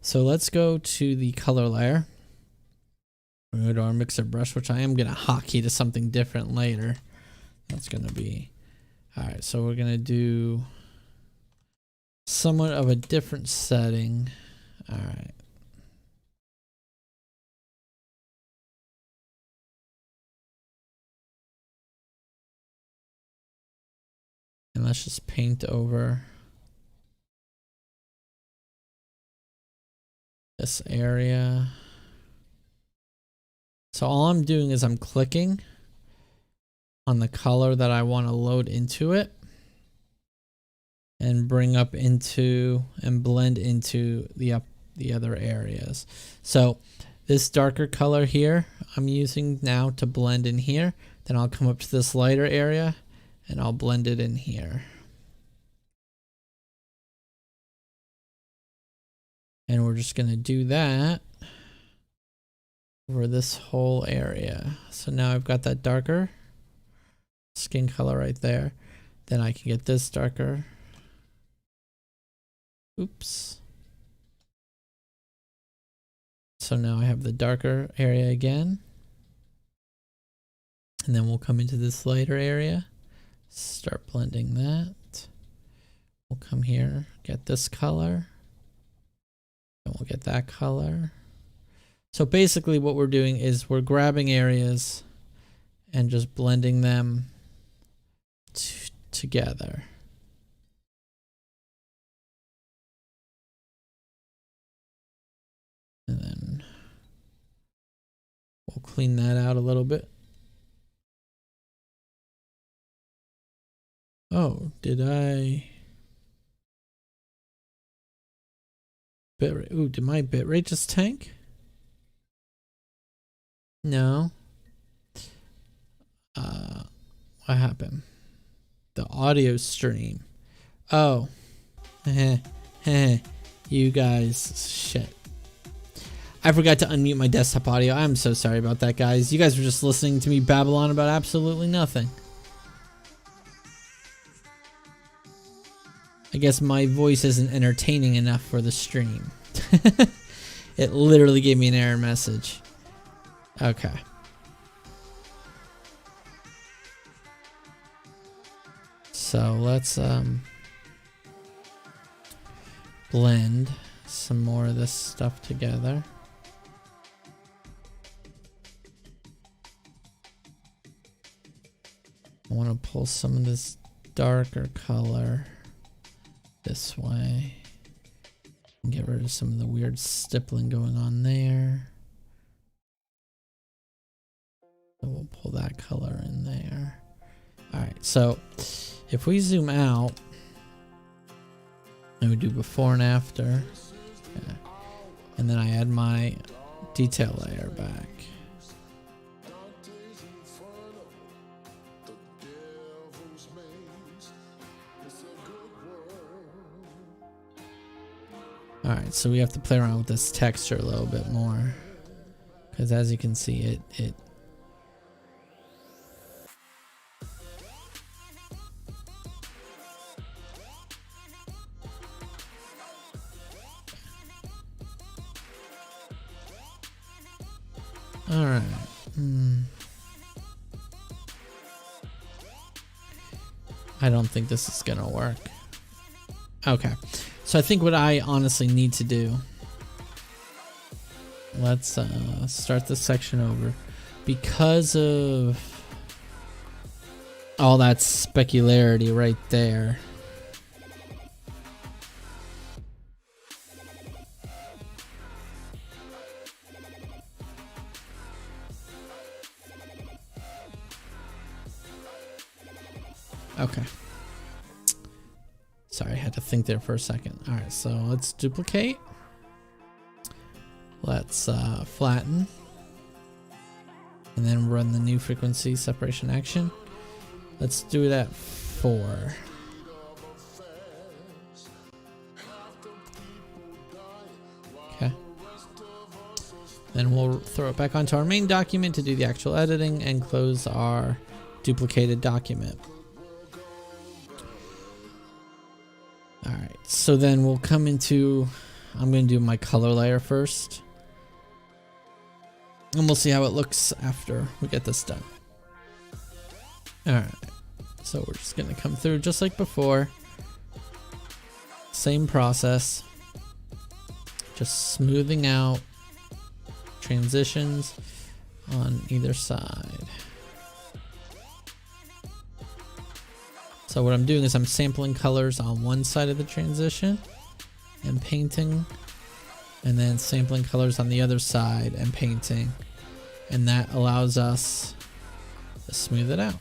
so let's go to the color layer. We're going to go to our mixer brush, which I am going to hotkey to something different later. That's going to be... All right, so we're going to do somewhat of a different setting. All right. And let's just paint over this area. So all I'm doing is I'm clicking on the color that I want to load into it and bring up into and blend into the other areas. So this darker color here I'm using now to blend in here. Then I'll come up to this lighter area and I'll blend it in here. And we're just going to do that over this whole area. So now I've got that darker skin color right there. Then I can get this darker. Oops. So now I have the darker area again. And then we'll come into this lighter area. Start blending that. We'll come here, get this color. And we'll get that color. So basically what we're doing is we're grabbing areas and just blending them together. And then we'll clean that out a little bit. Oh, did I? Bitrate. Ooh, did my bitrate just tank? No. What happened? The audio stream. Oh. You guys. Shit. I forgot to unmute my desktop audio. I'm so sorry about that, guys. You guys were just listening to me babble on about absolutely nothing. I guess my voice isn't entertaining enough for the stream. It literally gave me an error message. Okay. So let's blend some more of this stuff together. I want to pull some of this darker color this way and get rid of some of the weird stippling going on there. So we'll pull that color in there. Alright, so if we zoom out and we do before and after, yeah, and then I add my detail layer back. Alright, so we have to play around with this texture a little bit more, because as you can see, it alright. I don't think this is gonna work. Okay. So I think what I honestly need to do, let's start this section over. Because of all that specularity right there, okay. Sorry, I had to think there for a second. Alright, so let's duplicate. Let's flatten. And then run the new frequency separation action. Let's do it at 4. Okay. Then we'll throw it back onto our main document to do the actual editing and close our duplicated document. Alright, so then we'll come into, I'm going to do my color layer first. And we'll see how it looks after we get this done. Alright, so we're just going to come through just like before. Same process. Just smoothing out transitions on either side. So what I'm doing is I'm sampling colors on one side of the transition and painting, and then sampling colors on the other side and painting, and that allows us to smooth it out.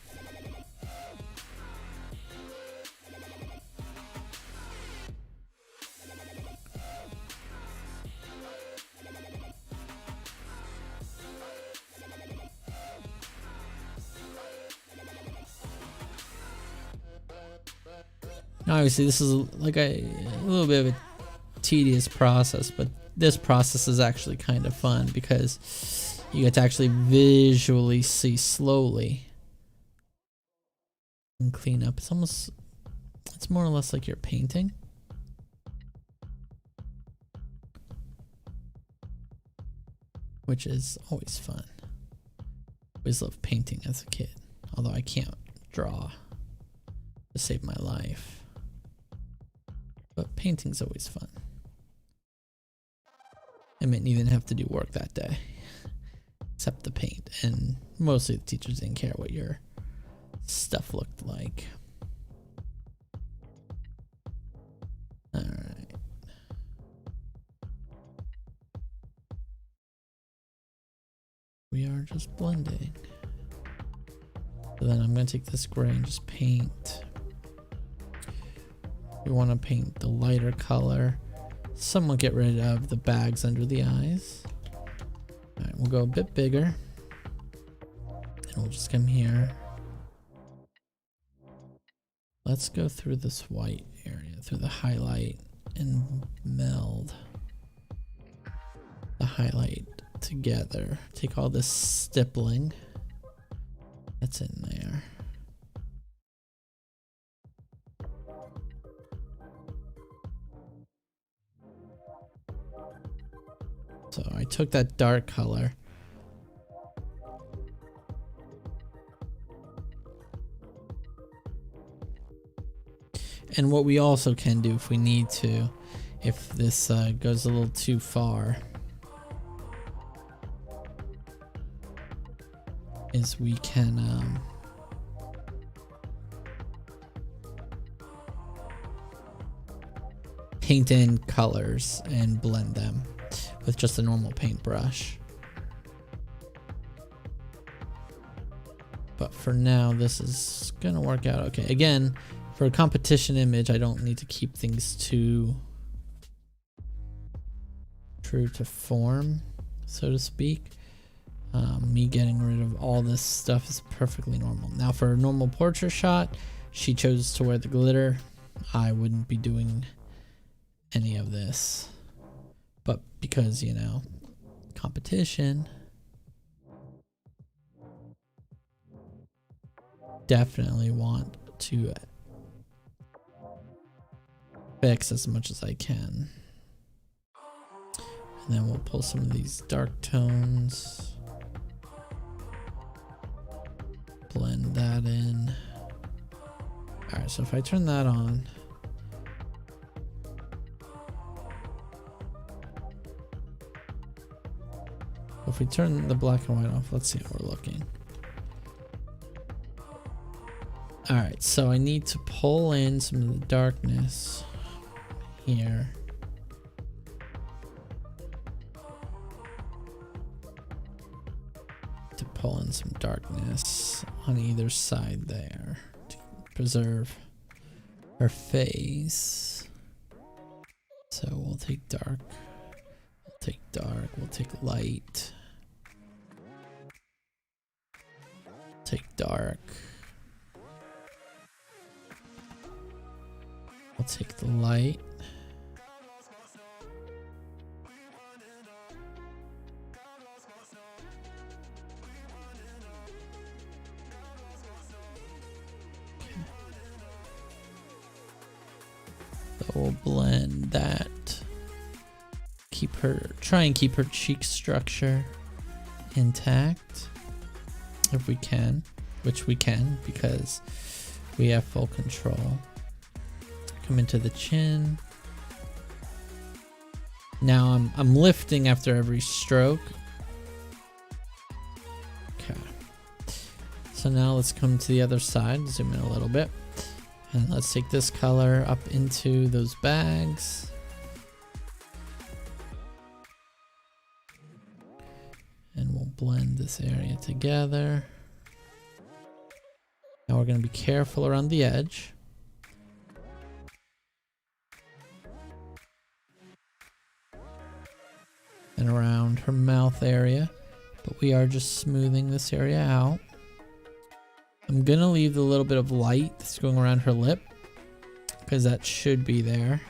Obviously this is like a little bit of a tedious process, but this process is actually kind of fun because you get to actually visually see slowly and clean up. It's more or less like you're painting. Which is always fun. Always loved painting as a kid, although I can't draw to save my life. But painting's always fun. I didn't even have to do work that day, except the paint, and mostly the teachers didn't care what your stuff looked like. Alright. We are just blending. So then I'm going to take this gray and just paint. We want to paint the lighter color. Somewhat get rid of the bags under the eyes. Alright, we'll go a bit bigger. And we'll just come here. Let's go through this white area, through the highlight, and meld the highlight together. Take all this stippling that's in there. So I took that dark color. And what we also can do if we need to, if this goes a little too far, is we can paint in colors and blend them with just a normal paintbrush. But for now, this is gonna work out okay. Again, for a competition image, I don't need to keep things too true to form, so to speak. Me getting rid of all this stuff is perfectly normal. Now for a normal portrait shot, she chose to wear the glitter. I wouldn't be doing any of this. But because, you know, competition, definitely want to fix as much as I can. And then we'll pull some of these dark tones. Blend that in. Alright, so if I turn that on, if we turn the black and white off, let's see how we're looking. Alright, so I need to pull in some of the darkness here. To pull in some darkness on either side there to preserve her face. So we'll take dark, we'll take dark, we'll take light, take dark, we'll take the light. We'll blend that. Try and keep her cheek structure intact if we can, which we can because we have full control. Come into the chin. Now I'm lifting after every stroke. Okay. So now let's come to the other side, zoom in a little bit. And let's take this color up into those bags. And we'll blend this area together. Now we're going to be careful around the edge. And around her mouth area. But we are just smoothing this area out. I'm gonna leave the little bit of light that's going around her lip because that should be there.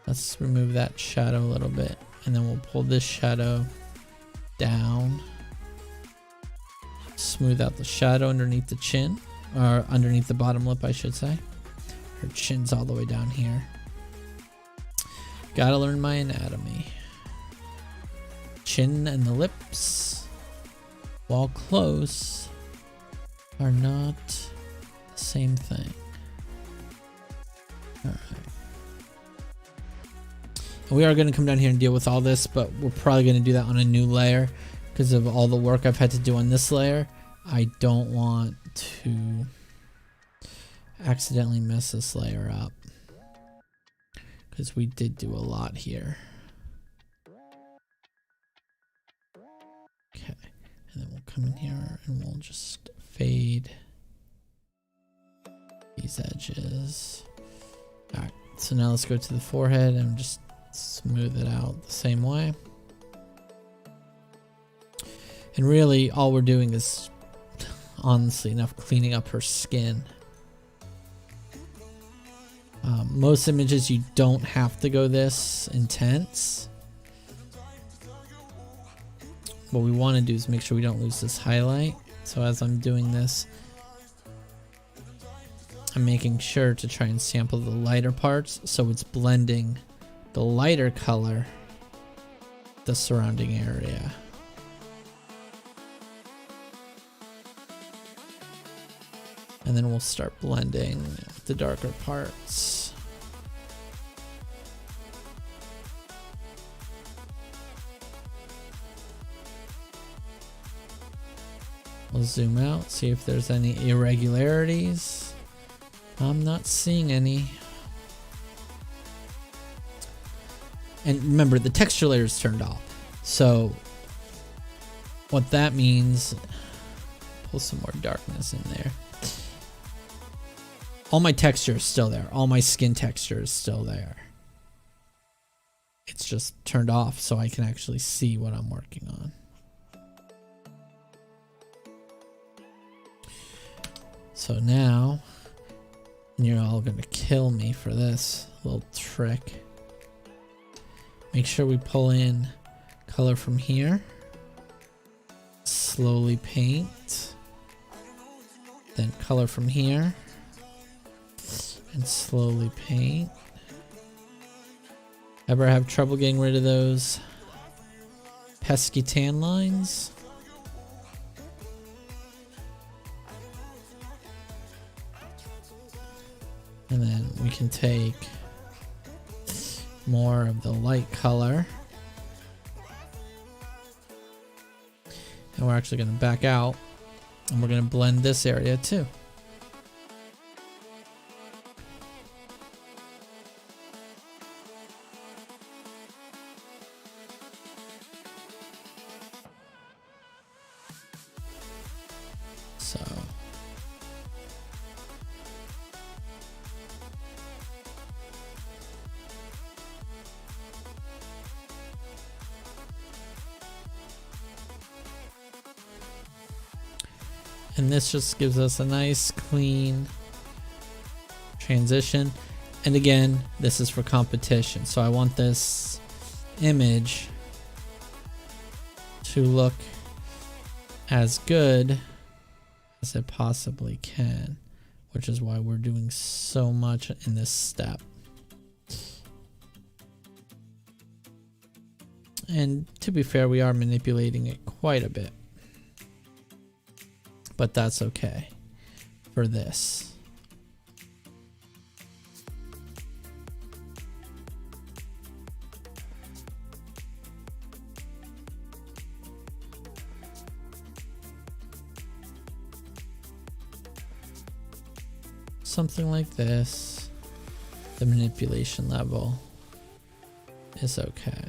Let's remove that shadow a little bit and then we'll pull this shadow down. Smooth out the shadow underneath the chin, or underneath the bottom lip I should say. Her chin's all the way down here. Gotta learn my anatomy. Chin and the lips, while close, are not the same thing. Alright. We are going to come down here and deal with all this, but we're probably going to do that on a new layer because of all the work I've had to do on this layer. I don't want to accidentally mess this layer up because we did do a lot here. Okay. And then we'll come in here and we'll just fade these edges. Alright, so now let's go to the forehead and just smooth it out the same way. And really all we're doing is honestly enough cleaning up her skin. Most images you don't have to go this intense. What we want to do is make sure we don't lose this highlight. So as I'm doing this, I'm making sure to try and sample the lighter parts so it's blending the lighter color the surrounding area. And then we'll start blending the darker parts. We'll zoom out, see if there's any irregularities. I'm not seeing any. And remember, the texture layer is turned off. So what that means, pull some more darkness in there. All my texture is still there. All my skin texture is still there. It's just turned off so I can actually see what I'm working on. So now, you're all gonna kill me for this little trick. Make sure we pull in color from here. Slowly paint. Then color from here. And slowly paint. Ever have trouble getting rid of those pesky tan lines? And then we can take more of the light color. And we're actually going to back out and we're going to blend this area too. So and this just gives us a nice clean transition. And again, this is for competition. So I want this image to look as good as it possibly can, which is why we're doing so much in this step. And to be fair, we are manipulating it quite a bit. But that's okay for this. Something like this. The manipulation level is okay.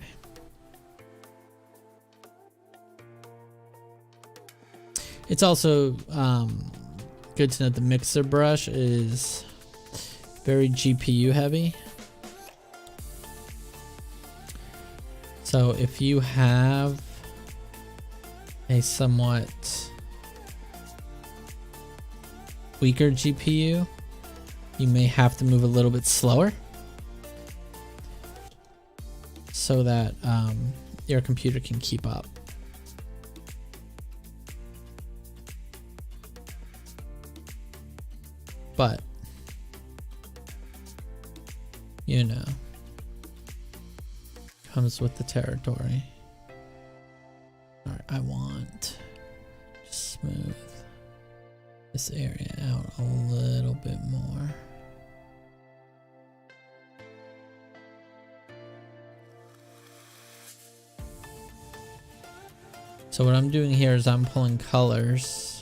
It's also good to know the mixer brush is very GPU heavy. So if you have a somewhat weaker GPU, you may have to move a little bit slower so that your computer can keep up. But, you know, comes with the territory. Alright, I want to smooth this area out a little bit more. So what I'm doing here is I'm pulling colors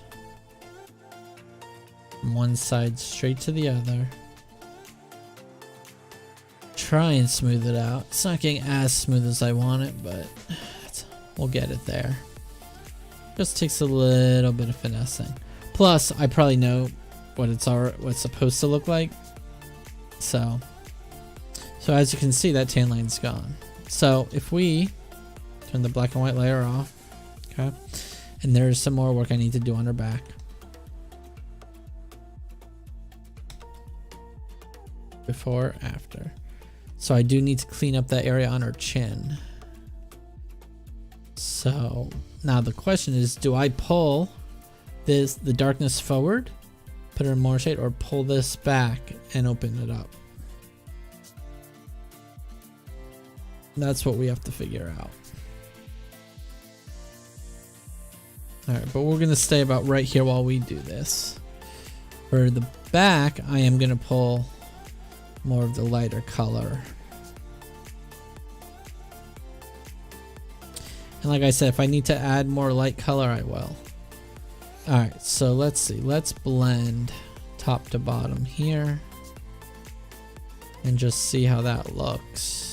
from one side straight to the other. Try and smooth it out. It's not getting as smooth as I want it, but we'll get it there. Just takes a little bit of finessing. Plus, I probably know what it's supposed to look like. So as you can see, that tan line's gone. So if we turn the black and white layer off, okay, and there's some more work I need to do on her back. before, after. So I do need to clean up that area on her chin. So now the question is, do I pull the darkness forward, put her in more shade, or pull this back and open it up? That's what we have to figure out. Alright, but we're going to stay about right here while we do this. For the back, I am going to pull more of the lighter color. And like I said, if I need to add more light color, I will. Alright, so let's see. Let's blend top to bottom here. And just see how that looks.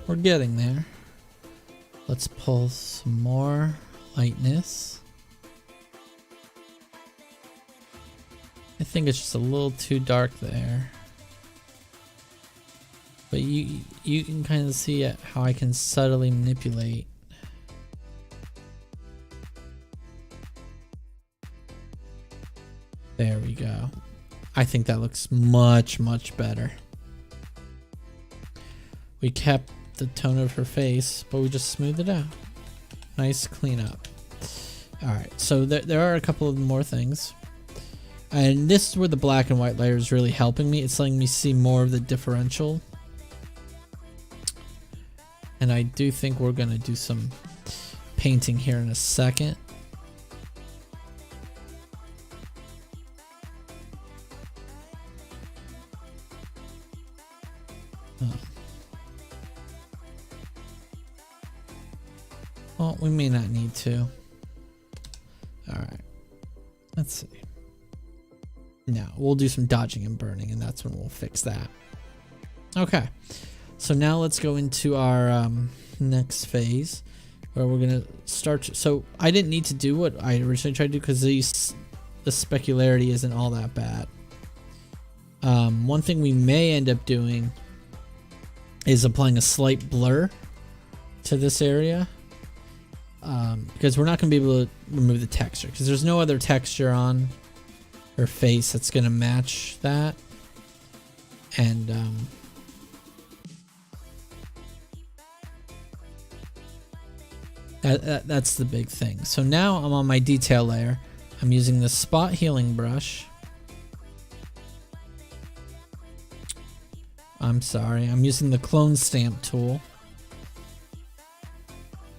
We're getting there. Let's pull some more lightness. I think it's just a little too dark there. But you can kind of see it, how I can subtly manipulate. There we go. I think that looks much, much better. We kept the tone of her face, but we just smoothed it out. Nice cleanup. Alright, so there are a couple of more things. And this is where the black and white layer is really helping me. It's letting me see more of the differential. And I do think we're going to do some painting here in a second. Well, we may not need to. Alright. Let's see. Now, we'll do some dodging and burning, and that's when we'll fix that. Okay. So now let's go into our next phase, where we're going to start. So I didn't need to do what I originally tried to do, because the specularity isn't all that bad. One thing we may end up doing is applying a slight blur to this area. Because we're not going to be able to remove the texture, because there's no other texture on her face that's going to match that. And that's the big thing. So now I'm on my detail layer. I'm using the spot healing brush. I'm sorry, I'm using the clone stamp tool,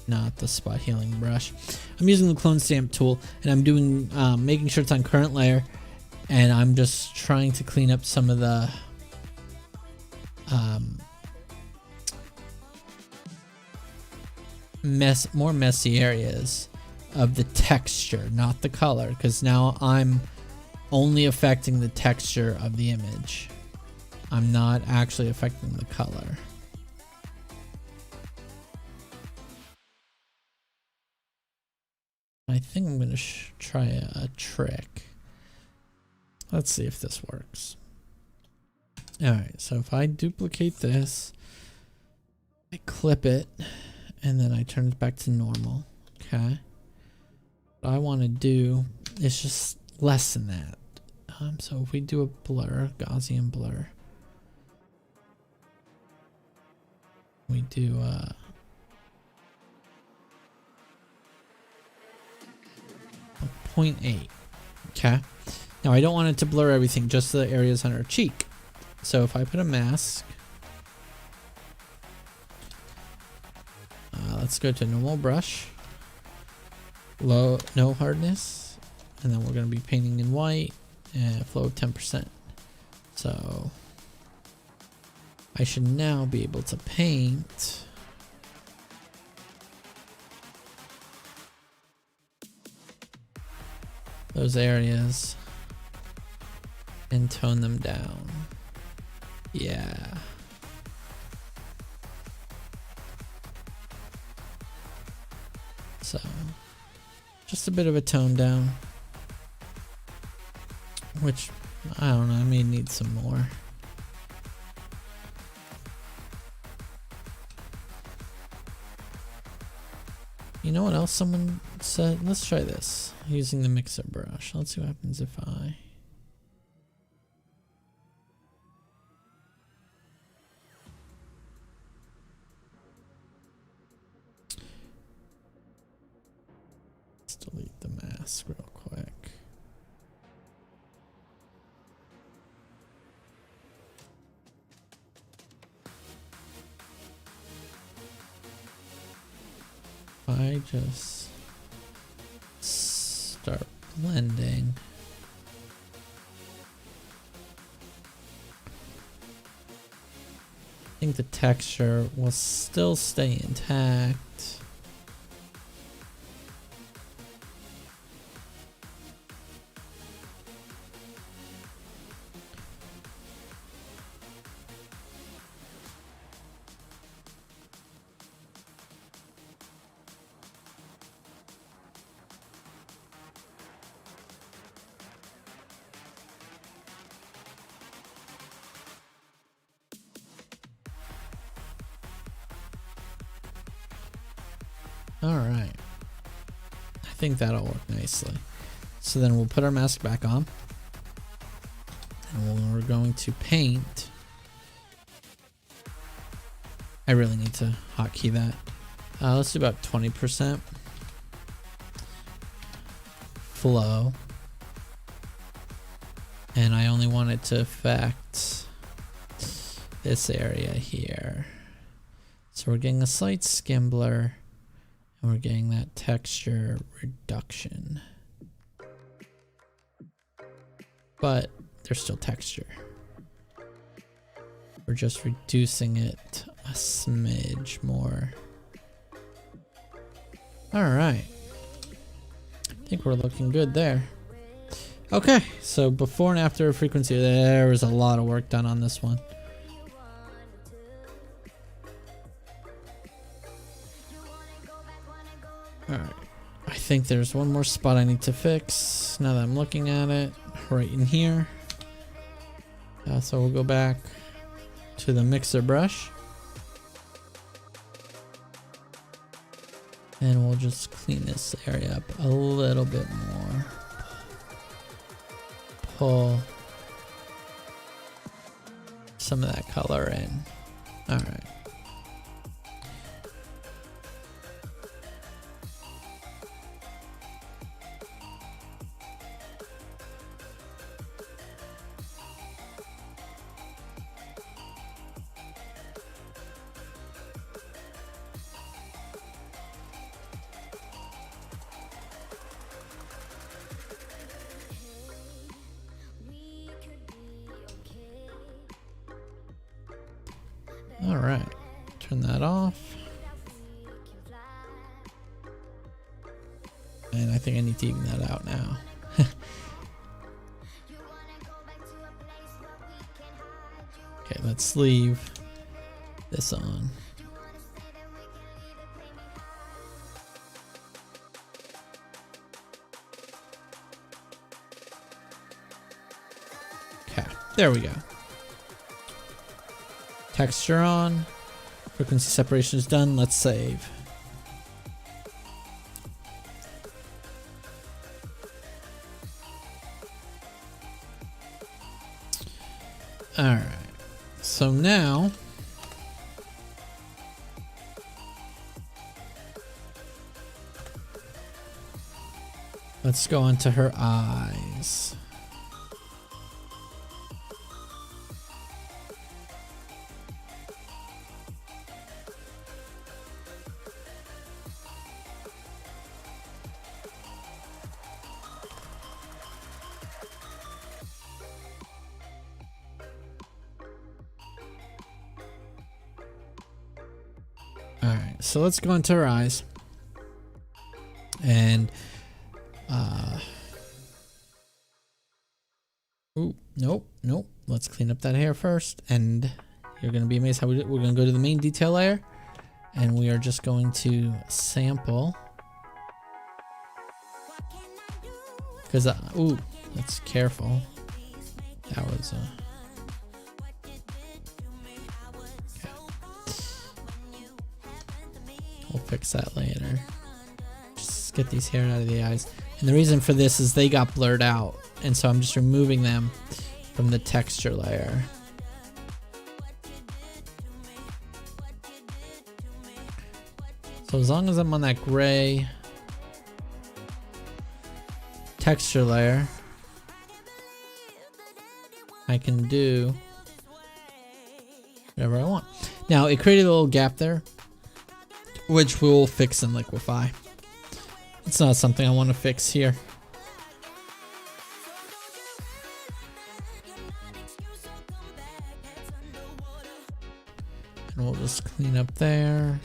not the spot healing brush. I'm using the clone stamp tool, and I'm doing making sure it's on current layer, and I'm just trying to clean up some of the more messy areas of the texture, not the color, because now I'm only affecting the texture of the image. I'm not actually affecting the color. I think I'm going to try a trick. Let's see if this works. Alright, so if I duplicate this, I clip it, and then I turn it back to normal. Okay. What I want to do is just lessen that. So if we do a blur, Gaussian blur, we do 0.8. Okay. Now I don't want it to blur everything, just the areas on her cheek. So if I put a mask, let's go to normal brush, low, no hardness, and then we're going to be painting in white and flow of 10%. So I should now be able to paint those areas and tone them down. Yeah. So, just a bit of a tone down, which, I don't know, I may need some more. You know what else someone said? Let's try this, using the mixer brush. Let's see what happens if I... Let's delete the mask real quick. I just start blending. I think the texture will still stay intact. Alright. I think that'll work nicely. So then we'll put our mask back on. And we're going to paint. I really need to hotkey that. Let's do about 20%. Flow. And I only want it to affect this area here. So we're getting a slight skim blur. And we're getting that texture reduction. But there's still texture. We're just reducing it a smidge more. Alright. I think we're looking good there. Okay, so before and after frequency, there was a lot of work done on this one. Alright, I think there's one more spot I need to fix now that I'm looking at it, right in here. So we'll go back to the mixer brush. And we'll just clean this area up a little bit more. Pull some of that color in. Alright. Alright, turn that off. And I think I need to even that out now. Okay, let's leave this on. Okay, there we go. Texture on. Frequency separation is done. Let's save. Alright. So now let's go into her eyes. Alright, so let's go into her eyes. And ooh, nope. Let's clean up that hair first. And you're gonna be amazed how we're gonna go to the main detail layer, and we are just going to sample. Because ooh, let's careful. That was we'll fix that later. Just get these hair out of the eyes. And the reason for this is they got blurred out, and so I'm just removing them from the texture layer. So as long as I'm on that gray texture layer, I can do whatever I want. Now it created a little gap there, which we'll fix in Liquify. It's not something I want to fix here. And we'll just clean up there.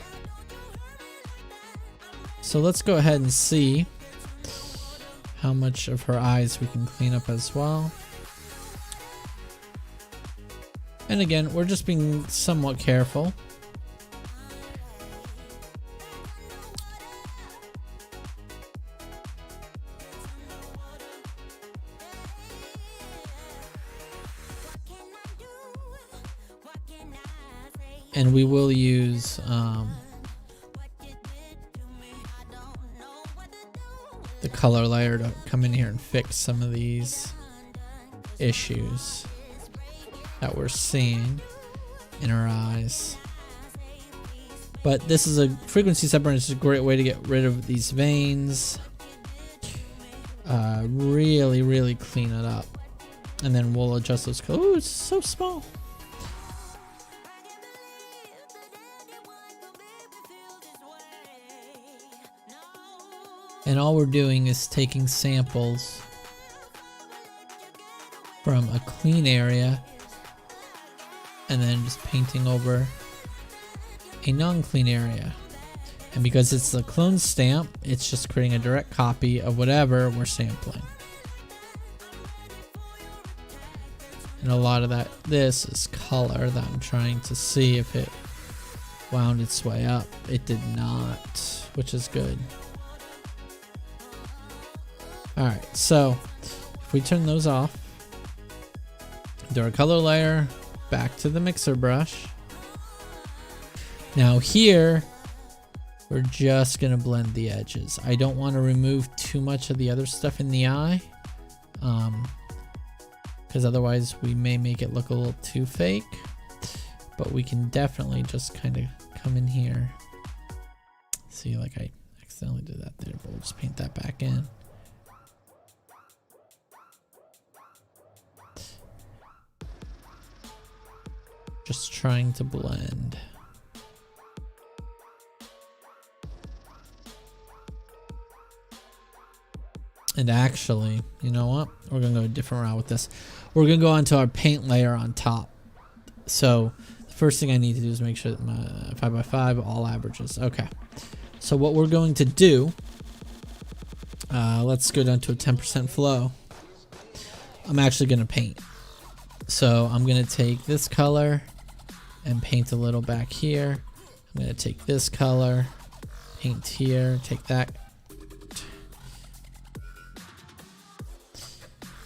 So let's go ahead and see how much of her eyes we can clean up as well. And again, we're just being somewhat careful. And we will use the color layer to come in here and fix some of these issues that we're seeing in our eyes. But this is a frequency separator. It's a great way to get rid of these veins. Really clean it up. And then we'll adjust those colors. Ooh, it's so small. And all we're doing is taking samples from a clean area and then just painting over a non-clean area. And because it's a clone stamp, it's just creating a direct copy of whatever we're sampling. And a lot of this is color that I'm trying to see if it wound its way up. It did not, which is good. Alright, so if we turn those off, do our color layer, back to the mixer brush. Now here, we're just going to blend the edges. I don't want to remove too much of the other stuff in the eye, because otherwise we may make it look a little too fake. But we can definitely just kind of come in here. See, like I accidentally did that there, but we'll just paint that back in. Just trying to blend. And actually, you know what? We're gonna go a different route with this. We're gonna go onto our paint layer on top. So the first thing I need to do is make sure that my 5x5 all averages. Okay. So what we're going to do, let's go down to a 10% flow. I'm actually gonna paint. So I'm gonna take this color and paint a little back here. I'm gonna take this color, paint here, take that.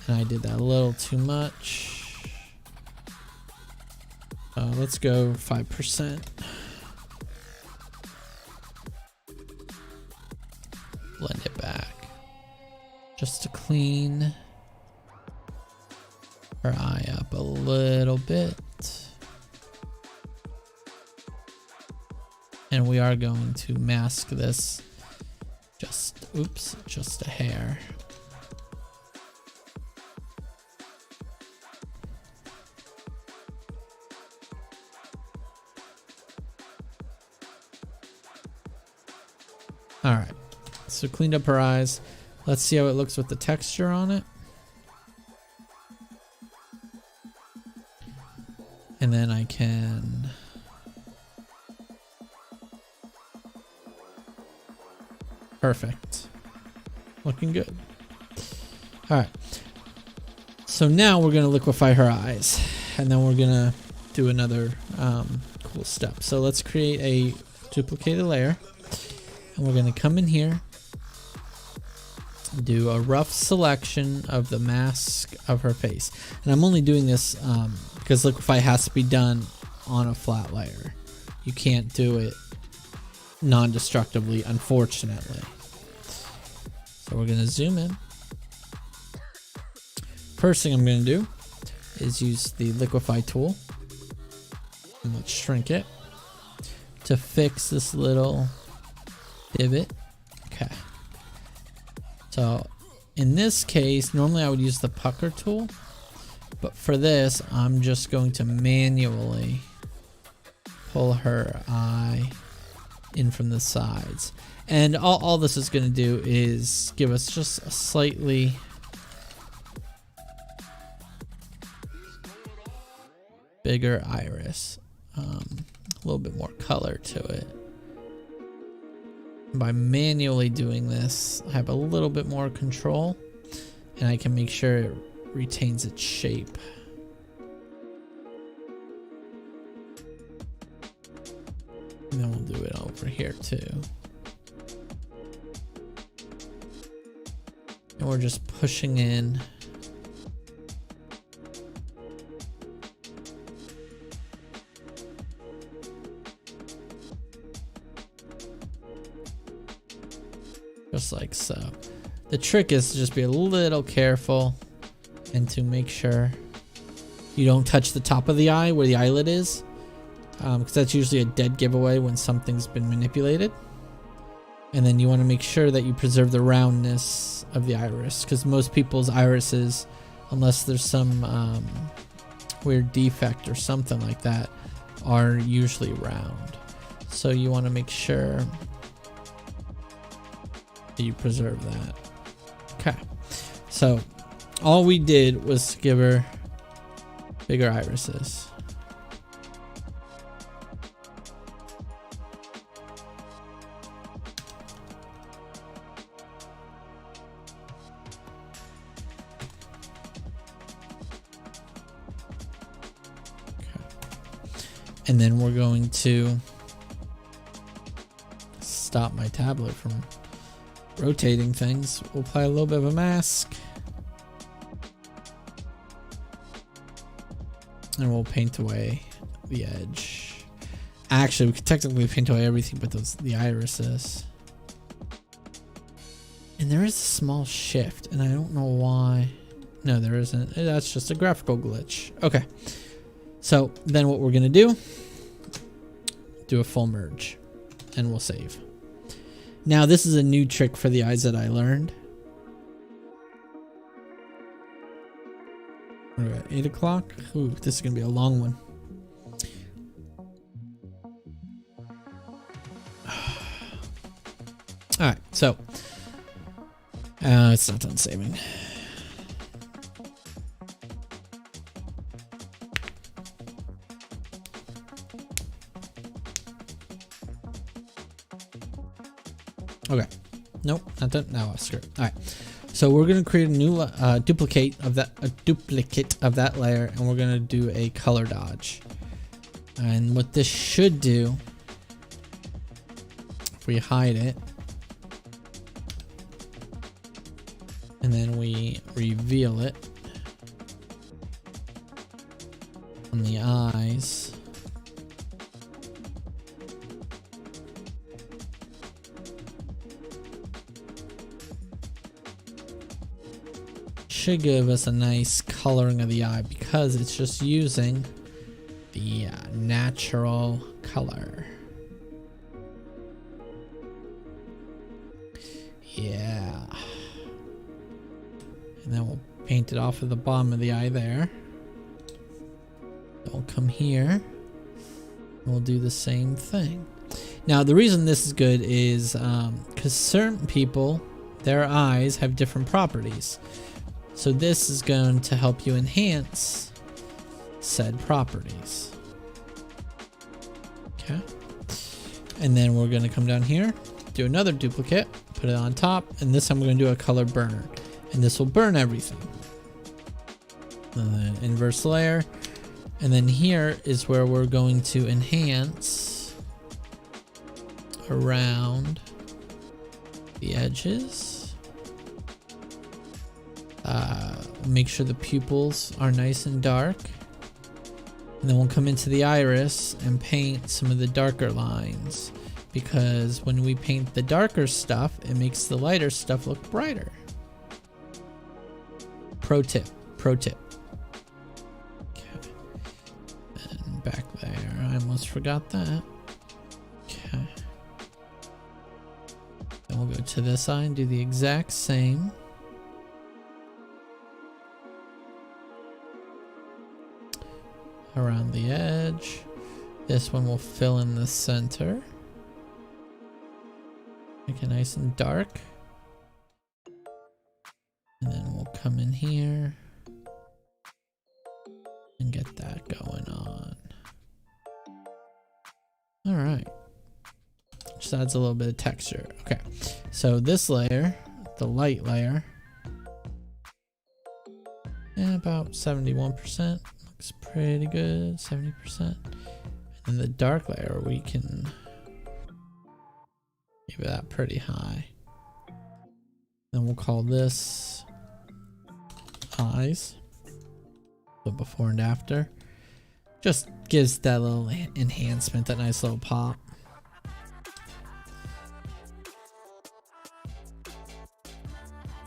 And I did that a little too much. Let's go 5%. Blend it back. Just to clean her eye up a little bit. And we are going to mask this just a hair. All right, so cleaned up her eyes. Let's see how it looks with the texture on it. And then I can Perfect. Looking good. Alright. So now we're going to liquefy her eyes. And then we're going to do another cool step. So let's create a duplicated layer. And we're going to come in here. Do a rough selection of the mask of her face. And I'm only doing this because liquefy has to be done on a flat layer. You can't do it non-destructively, unfortunately. So we're going to zoom in. First thing I'm going to do is use the liquefy tool. And let's shrink it to fix this little divot. Okay. So in this case, normally I would use the pucker tool, but for this, I'm just going to manually pull her eye in from the sides. And all this is going to do is give us just a slightly bigger iris, a little bit more color to it. By manually doing this, I have a little bit more control, and I can make sure it retains its shape. And then we'll do it over here too. And we're just pushing in. Just like so. The trick is to just be a little careful and to make sure you don't touch the top of the eye where the eyelid is, because that's usually a dead giveaway when something's been manipulated. And then you want to make sure that you preserve the roundness of the iris, because most people's irises, unless there's some weird defect or something like that, are usually round. So you want to make sure you preserve that. Okay, so all we did was give her bigger irises. Okay. And then we're going to stop my tablet from rotating things. We'll apply a little bit of a mask. And we'll paint away the edge. Actually, we could technically paint away everything but the irises. And there is a small shift, and I don't know why. No, there isn't. That's just a graphical glitch. Okay. So then what we're going to do a full merge. And we'll save. Now, this is a new trick for the eyes that I learned. We're at 8 o'clock. Ooh, this is going to be a long one. Alright, so. It's not done saving. Okay. Nope, not done. Now screw it. All right. So we're gonna create a new duplicate of that layer, and we're gonna do a color dodge. And what this should do, if we hide it, and then we reveal it on the eyes. Should give us a nice coloring of the eye because it's just using the natural color. Yeah. And then we'll paint it off of the bottom of the eye there. We'll come here. And we'll do the same thing. Now the reason this is good is because certain people, their eyes have different properties. So this is going to help you enhance said properties. Okay. And then we're going to come down here, do another duplicate, Put it on top, and this I'm going to do a color burn, and this will burn everything. And then inverse layer, and then here is where we're going to enhance around the edges. Make sure the pupils are nice and dark, and then we'll come into the iris and paint some of the darker lines, because when we paint the darker stuff, it makes the lighter stuff look brighter. Pro tip. Okay. And back there, I almost forgot that. Okay. Then we'll go to this side and do the exact same. Around the edge. This one will fill in the center. Make it nice and dark. And then we'll come in here and get that going on. All right. Just adds a little bit of texture. Okay. So this layer, the light layer, and about 71%. Looks pretty good. 70%. And the dark layer, we can give it that pretty high. Then we'll call this eyes. But before and after. Just gives that little enhancement, that nice little pop.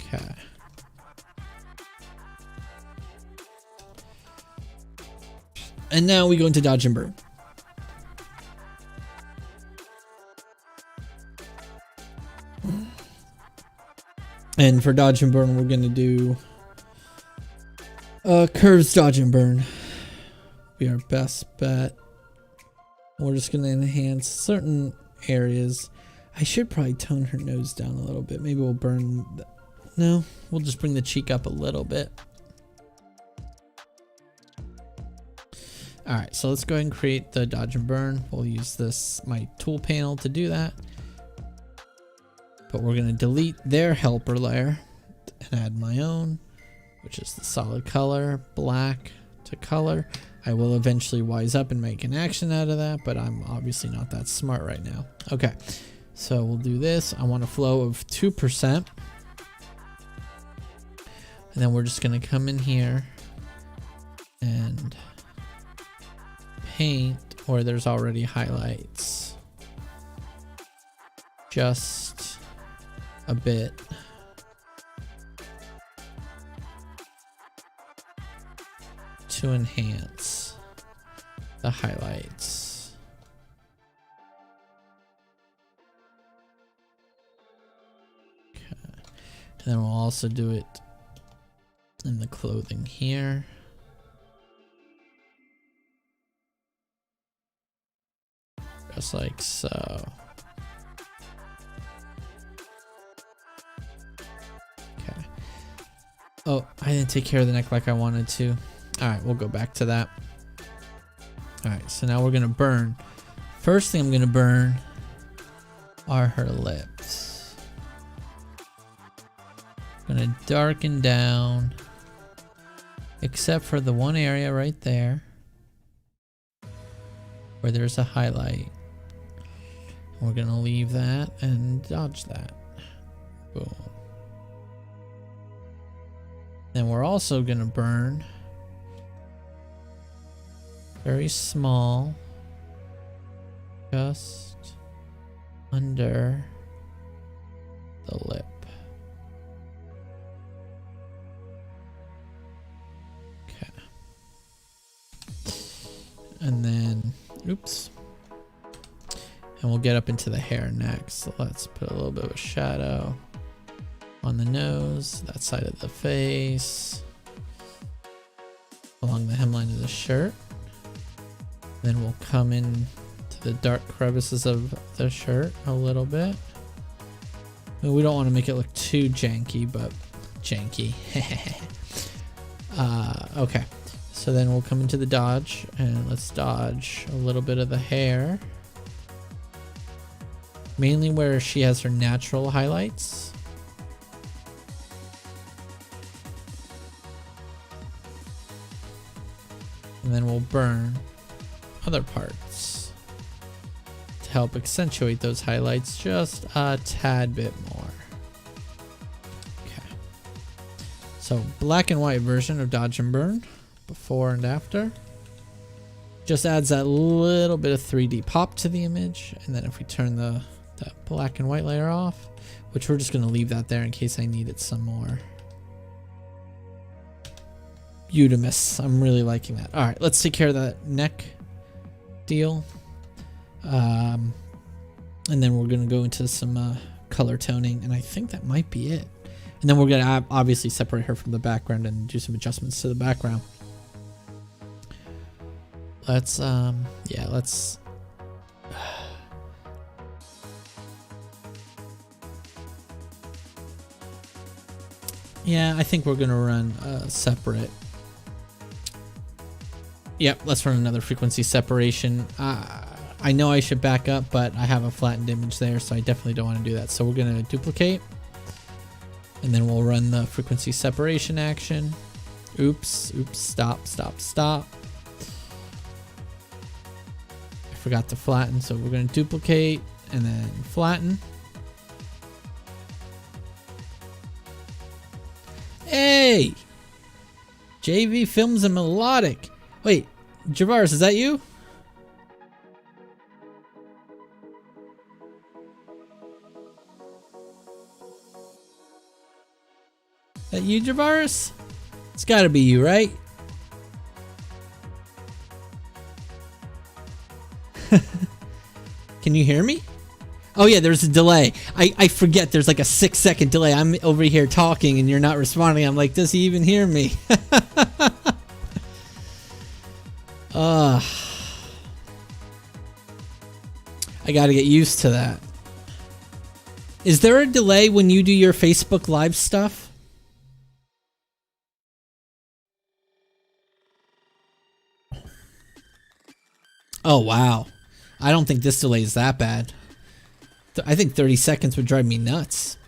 Okay. And now we go into dodge and burn. And for dodge and burn, we're gonna do curves dodge and burn. Be our best bet. We're just gonna enhance certain areas. I should probably tone her nose down a little bit. Maybe we'll burn. No, we'll just bring the cheek up a little bit. All right, so let's go ahead and create the dodge and burn. We'll use my tool panel to do that. But we're gonna delete their helper layer and add my own, which is the solid color, black to color. I will eventually wise up and make an action out of that, but I'm obviously not that smart right now. Okay, so we'll do this. I want a flow of 2%. And then we're just gonna come in here and paint where there's already highlights. Just a bit. To enhance the highlights. Okay. And then we'll also do it in the clothing here. Just like so. Okay. Oh, I didn't take care of the neck like I wanted to. Alright, we'll go back to that. Alright, so now we're gonna burn. First thing I'm gonna burn are her lips. I'm gonna darken down, except for the one area right there where there's a highlight. We're gonna leave that and dodge that. Boom. Then we're also gonna burn very small, just under the lip. Okay. And then, oops. And we'll get up into the hair next. So let's put a little bit of a shadow on the nose, that side of the face, along the hemline of the shirt. Then we'll come in to the dark crevices of the shirt a little bit. We don't want to make it look too janky, but janky. Okay, so then we'll come into the dodge and let's dodge a little bit of the hair. Mainly where she has her natural highlights. And then we'll burn other parts to help accentuate those highlights just a tad bit more. Okay. So black and white version of Dodge and Burn, before and after. Just adds that little bit of 3D pop to the image. And then if we turn the black and white layer off, which we're just going to leave that there in case I need it some more. Beautimous. I'm really liking that. All right, let's take care of that neck deal. And then we're going to go into some color toning, and I think that might be it. And then we're going to obviously separate her from the background and do some adjustments to the background. Let's, yeah, let's... Yeah, I think we're going to run separate. Yep, let's run another frequency separation. I know I should back up, but I have a flattened image there, so I definitely don't want to do that. So we're going to duplicate, and then we'll run the frequency separation action. Oops, stop. I forgot to flatten, so we're going to duplicate and then flatten. Hey! JV Films and Melodic. Wait, Javaris, is that you? That you, Javaris? It's gotta be you, right? Can you hear me? Oh yeah, there's a delay. I forget there's like a 6-second delay. I'm over here talking and you're not responding. I'm like, does he even hear me? I gotta get used to that. Is there a delay when you do your Facebook Live stuff? Oh wow. I don't think this delay is that bad. I think 30 seconds would drive me nuts.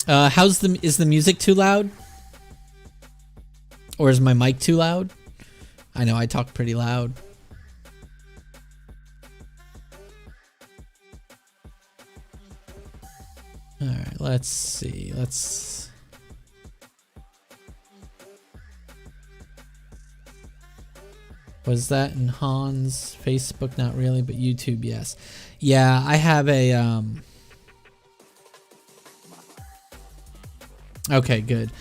Is the music too loud? Or is my mic too loud? I know I talk pretty loud. All right, let's see. Was that in Hans? Facebook, not really, but YouTube, yes. Yeah, I have a, Okay, good.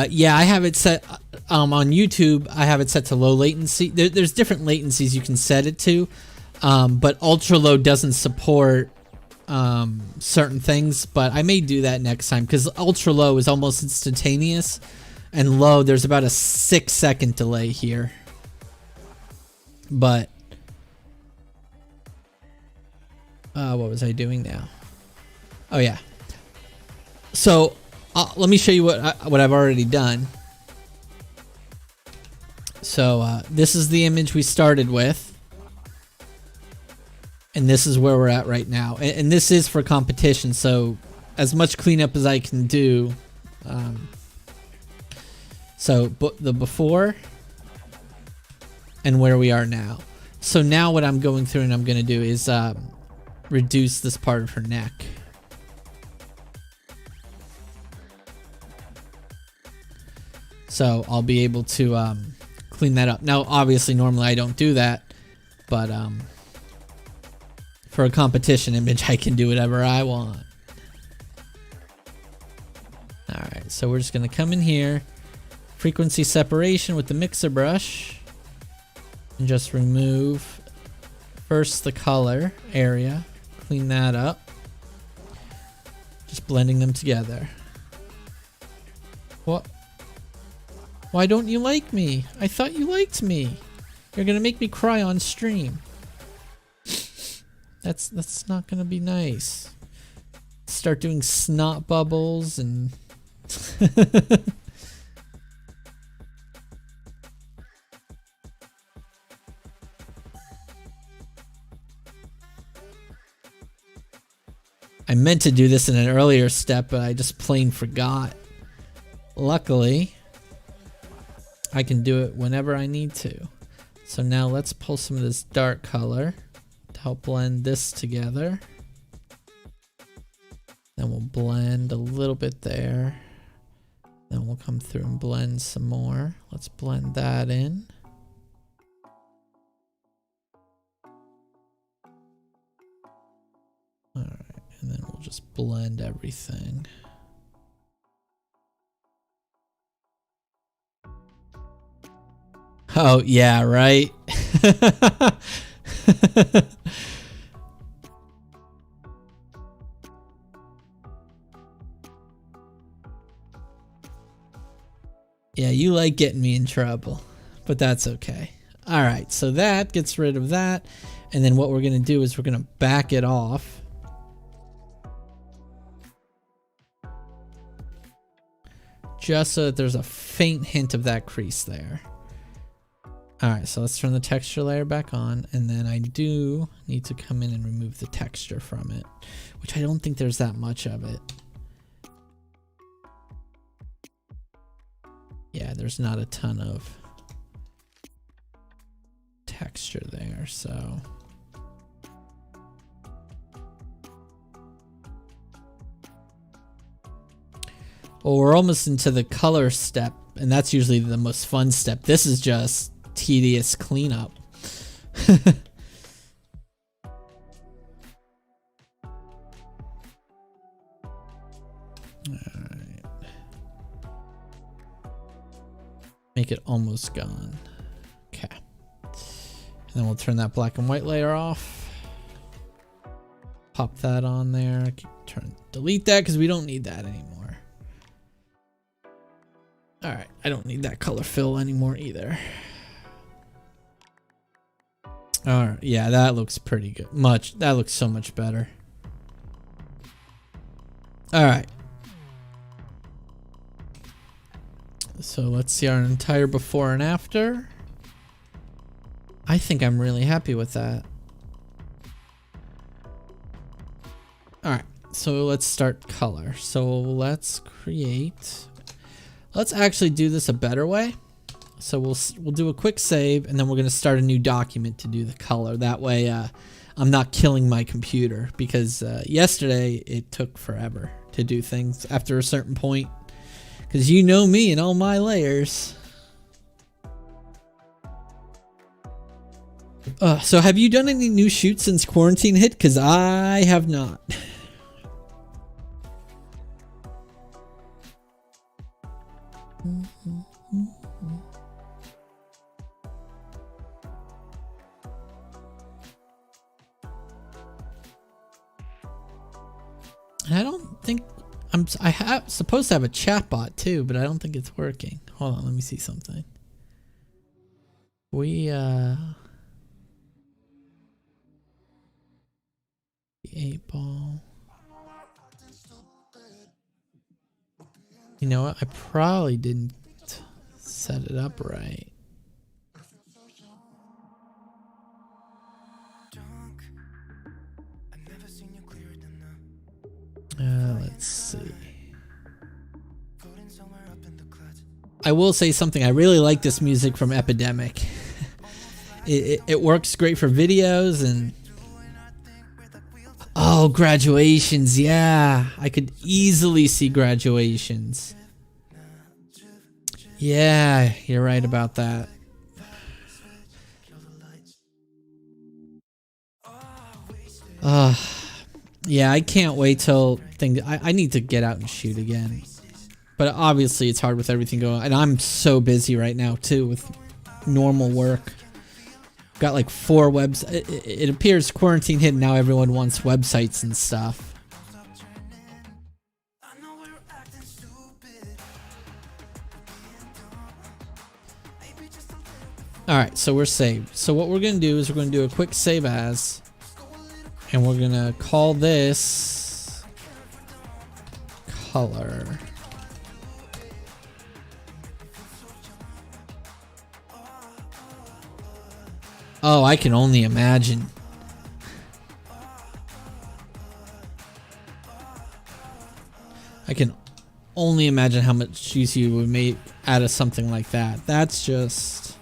Yeah, I have it set, on YouTube, I have it set to low latency. There's different latencies you can set it to, but ultra low doesn't support, certain things, but I may do that next time, because ultra low is almost instantaneous, and low, there's about a 6-second delay here. But what was I doing now? Oh yeah. So let me show you what I've already done. So this is the image we started with, and this is where we're at right now. And this is for competition, so as much cleanup as I can do. So the before and where we are now. So now what I'm going through and I'm going to do is reduce this part of her neck. So I'll be able to clean that up. Now obviously normally I don't do that, but for a competition image I can do whatever I want. Alright, so we're just going to come in here, frequency separation with the mixer brush. And just remove first the color area, clean that up, just blending them together. What? Why don't you like me? I thought you liked me. You're gonna make me cry on stream. That's not gonna be nice. Start doing snot bubbles and I meant to do this in an earlier step, but I just plain forgot. Luckily, I can do it whenever I need to. So now let's pull some of this dark color to help blend this together. Then we'll blend a little bit there. Then we'll come through and blend some more. Let's blend that in. All right, and then we'll just blend everything. Oh, yeah, right? Yeah, you like getting me in trouble, but that's okay. All right, so that gets rid of that. And then what we're going to do is we're going to back it off. Just so that there's a faint hint of that crease there. All right, so let's turn the texture layer back on, and then I do need to come in and remove the texture from it, which I don't think there's that much of it. Yeah, there's not a ton of texture there, so. Well, we're almost into the color step, and that's usually the most fun step. This is just tedious cleanup. Alright. Make it almost gone. Okay. And then we'll turn that black and white layer off. Pop that on there. Delete that because we don't need that anymore. Alright, I don't need that color fill anymore either. Alright, yeah, that looks pretty good. That looks so much better. Alright. So let's see our entire before and after. I think I'm really happy with that. Alright, so let's start color. So let's actually do this a better way. So we'll do a quick save, and then we're going to start a new document to do the color. That way I'm not killing my computer, because yesterday it took forever to do things after a certain point. Because you know me and all my layers. So have you done any new shoots since quarantine hit? Because I have not. And I don't think I supposed to have a chat bot too, but I don't think it's working. Hold on, let me see something. We 8-ball. You know what? I probably didn't set it up right. Let's see. I will say something. I really like this music from Epidemic. It works great for videos and... Oh, graduations. Yeah, I could easily see graduations. Yeah, you're right about that. Yeah, I can't wait till I need to get out and shoot again. But obviously it's hard with everything going on. And I'm so busy right now too with normal work. Got like 4 webs. It appears quarantine hit and now everyone wants websites and stuff. Alright, so we're saved. So what we're going to do is we're going to do a quick save as. And we're going to call this color. Oh, I can only imagine. I can only imagine how much use you would make out of something like that. That's just...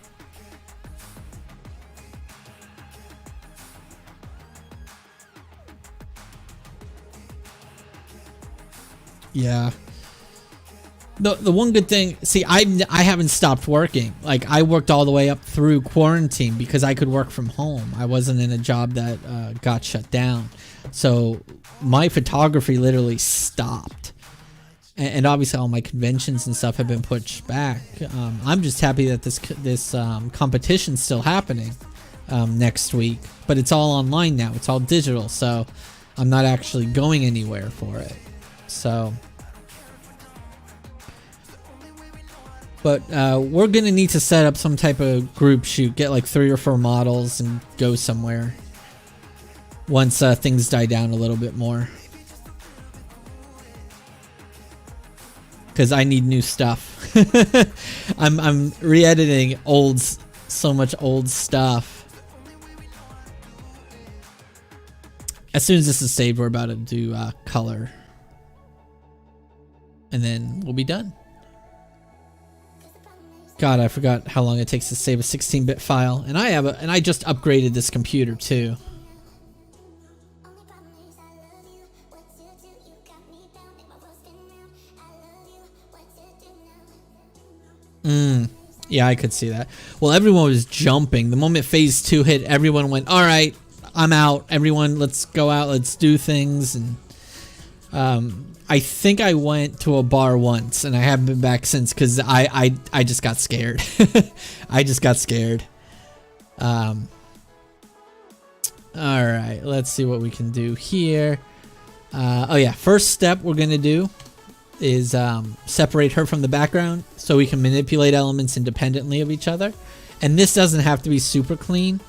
yeah. The one good thing, see, I haven't stopped working. Like, I worked all the way up through quarantine because I could work from home. I wasn't in a job that got shut down. So my photography literally stopped. And obviously all my conventions and stuff have been pushed back. I'm just happy that this competition's still happening next week. But it's all online now. It's all digital. So I'm not actually going anywhere for it. So... but we're going to need to set up some type of group shoot, get like 3 or 4 models and go somewhere once things die down a little bit more. Because I need new stuff. I'm re-editing so much old stuff. As soon as this is saved, we're about to do color. And then we'll be done. God, I forgot how long it takes to save a 16-bit file, and I just upgraded this computer too. Yeah, I could see that. Well, everyone was jumping. The moment phase 2 hit, everyone went, all right, I'm out. Everyone, let's go out. Let's do things. And I think I went to a bar once, and I haven't been back since because I just got scared. I just got scared. All right, let's see what we can do here. Oh yeah, first step we're gonna do is separate her from the background so we can manipulate elements independently of each other. And this doesn't have to be super clean,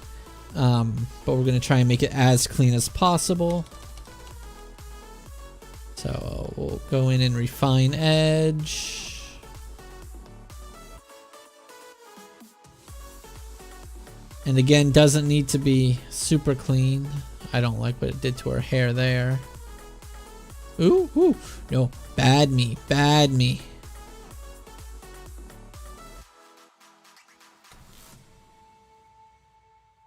but we're gonna try and make it as clean as possible. So we'll go in and refine edge. And again, doesn't need to be super clean. I don't like what it did to her hair there. Ooh, ooh, no, bad me, bad me.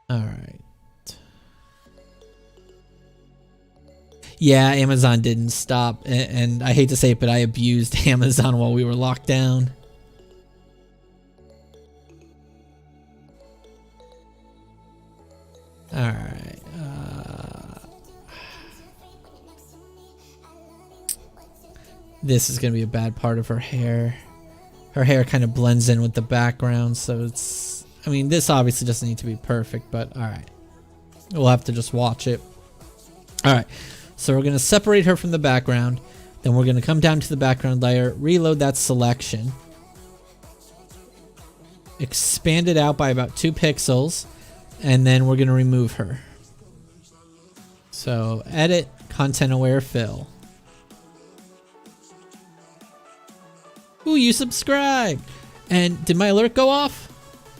All right. Yeah, Amazon didn't stop, and I hate to say it, but I abused Amazon while we were locked down. All right. This is going to be a bad part of her hair. Her hair kind of blends in with the background, so it's... I mean, this obviously doesn't need to be perfect, but all right. We'll have to just watch it. All right. So we're going to separate her from the background. Then we're going to come down to the background layer, reload that selection. Expand it out by about 2 pixels. And then we're going to remove her. So edit, content aware fill. Ooh, you subscribed. And did my alert go off?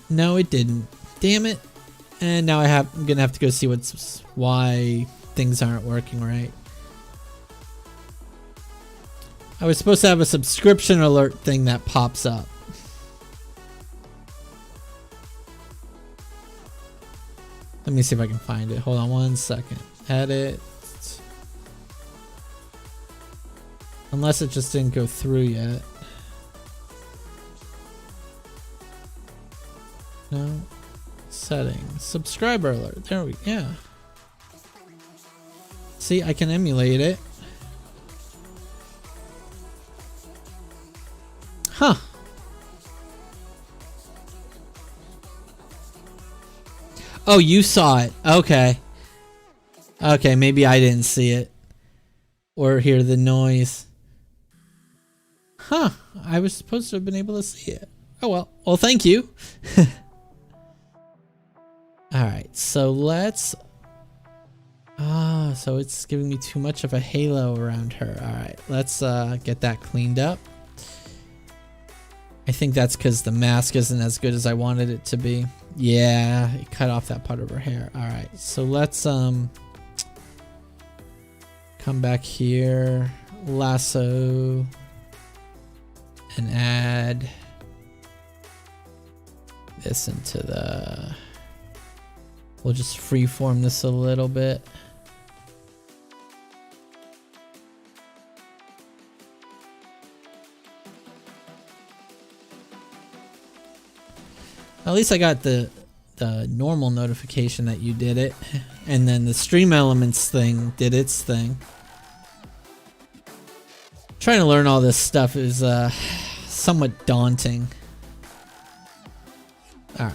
No, it didn't. Damn it. And now I'm going to have to go see why things aren't working right. I was supposed to have a subscription alert thing that pops up. Let me see if I can find it. Hold on one second. Edit. Unless it just didn't go through yet. No. Settings. Subscriber alert. There we go. Yeah. See, I can emulate it. Huh. Oh, you saw it. Okay. Okay, maybe I didn't see it. Or hear the noise. Huh. I was supposed to have been able to see it. Oh well. Well, thank you. Alright, so let's... so it's giving me too much of a halo around her. Alright, let's get that cleaned up. I think that's because the mask isn't as good as I wanted it to be. Yeah, it cut off that part of her hair. Alright, so let's come back here. lasso and add this into the, we'll just freeform this a little bit. At least I got the normal notification that you did it, and then the stream elements thing did its thing. Trying to learn all this stuff is somewhat daunting. Alright.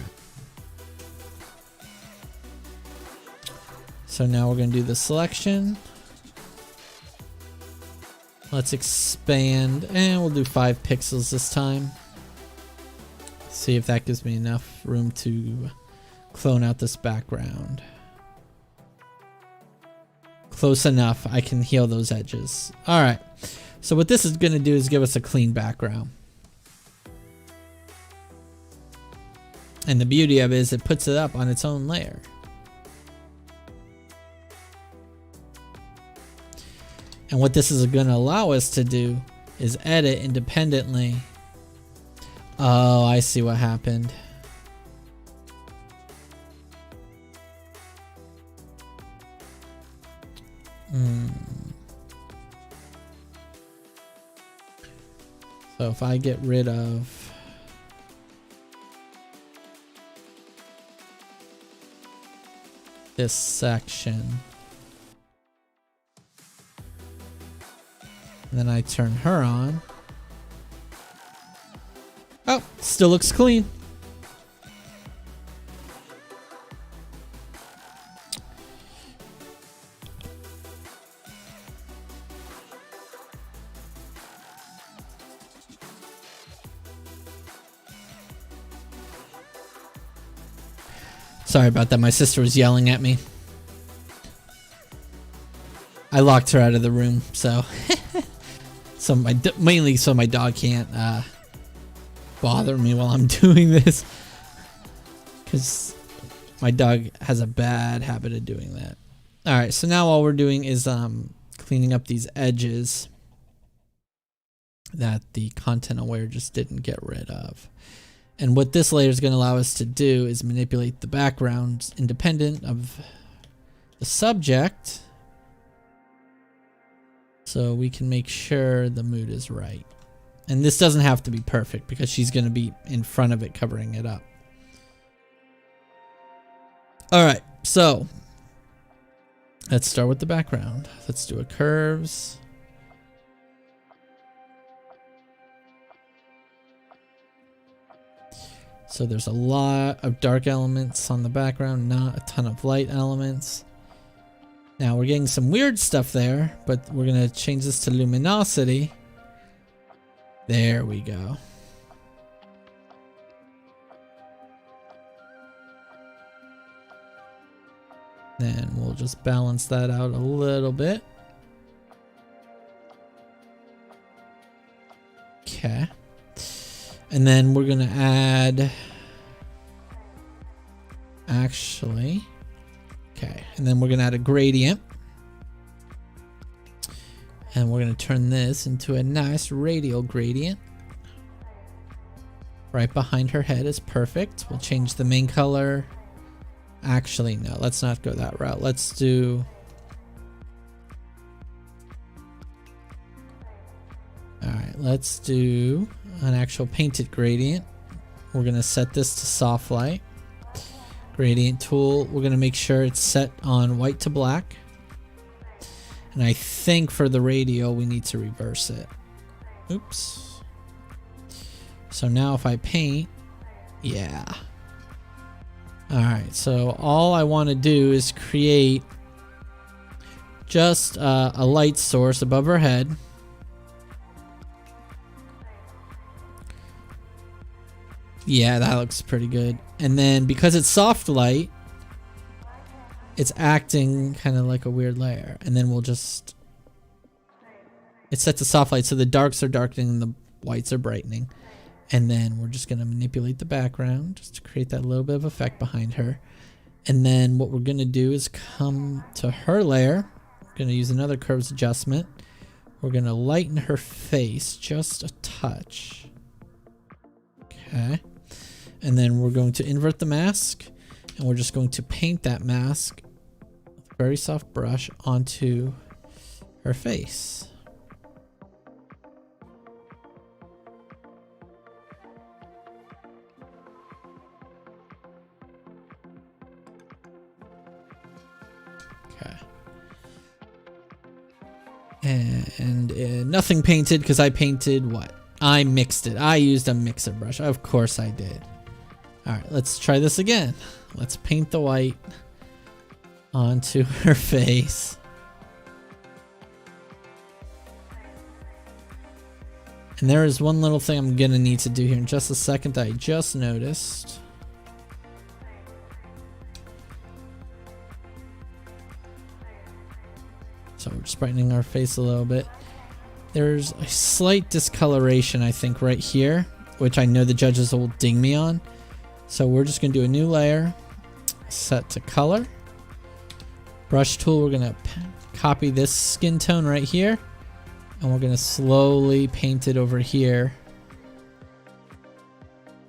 So now we're going to do the selection. Let's expand, and we'll do 5 pixels this time. See if that gives me enough room to clone out this background. Close enough, I can heal those edges. Alright, so what this is going to do is give us a clean background. And the beauty of it is it puts it up on its own layer. And what this is going to allow us to do is edit independently. Oh, I see what happened. So if I get rid of this section, and then I turn her on. Oh, still looks clean. Sorry about that. My sister was yelling at me. I locked her out of the room, so mainly so my dog can't bother me while I'm doing this, because my dog has a bad habit of doing that. Alright, so now all we're doing is cleaning up these edges that the content aware just didn't get rid of. And what this layer is going to allow us to do is manipulate the background independent of the subject, so we can make sure the mood is right. And this doesn't have to be perfect because she's going to be in front of it covering it up. Alright, so let's start with the background. Let's do a curves. So there's a lot of dark elements on the background, not a ton of light elements. Now we're getting some weird stuff there, but we're going to change this to luminosity. There we go. Then we'll just balance that out a little bit. Okay. And then we're going to add, actually, okay. And then we're going to add a gradient. And we're going to turn this into a nice radial gradient. Right behind her head is perfect. We'll change the main color. Actually, no, let's not go that route. Let's do... Alright, let's do an actual painted gradient. We're going to set this to soft light. Gradient tool, we're going to make sure it's set on white to black. And I think for the radial we need to reverse it. Oops. So now if I paint, yeah. Alright, so all I want to do is create just a light source above her head. Yeah, that looks pretty good. And then because it's soft light, it's acting kind of like a weird layer. And then we'll just... It's set to soft light, so the darks are darkening and the whites are brightening. And then we're just going to manipulate the background just to create that little bit of effect behind her. And then what we're going to do is come to her layer. We're going to use another curves adjustment. We're gonna lighten her face just a touch. Okay. And then we're going to invert the mask, and we're just going to paint that mask with a very soft brush onto her face. Okay. And nothing painted because I painted what? I mixed it. I used a mixer brush. Of course I did. Alright, let's try this again. Let's paint the white onto her face. And there is one little thing I'm going to need to do here in just a second that I just noticed. So we're just brightening our face a little bit. There's a slight discoloration, I think, right here, which I know the judges will ding me on. So we're just going to do a new layer, set to color. Brush tool, we're going to copy this skin tone right here, and we're going to slowly paint it over here.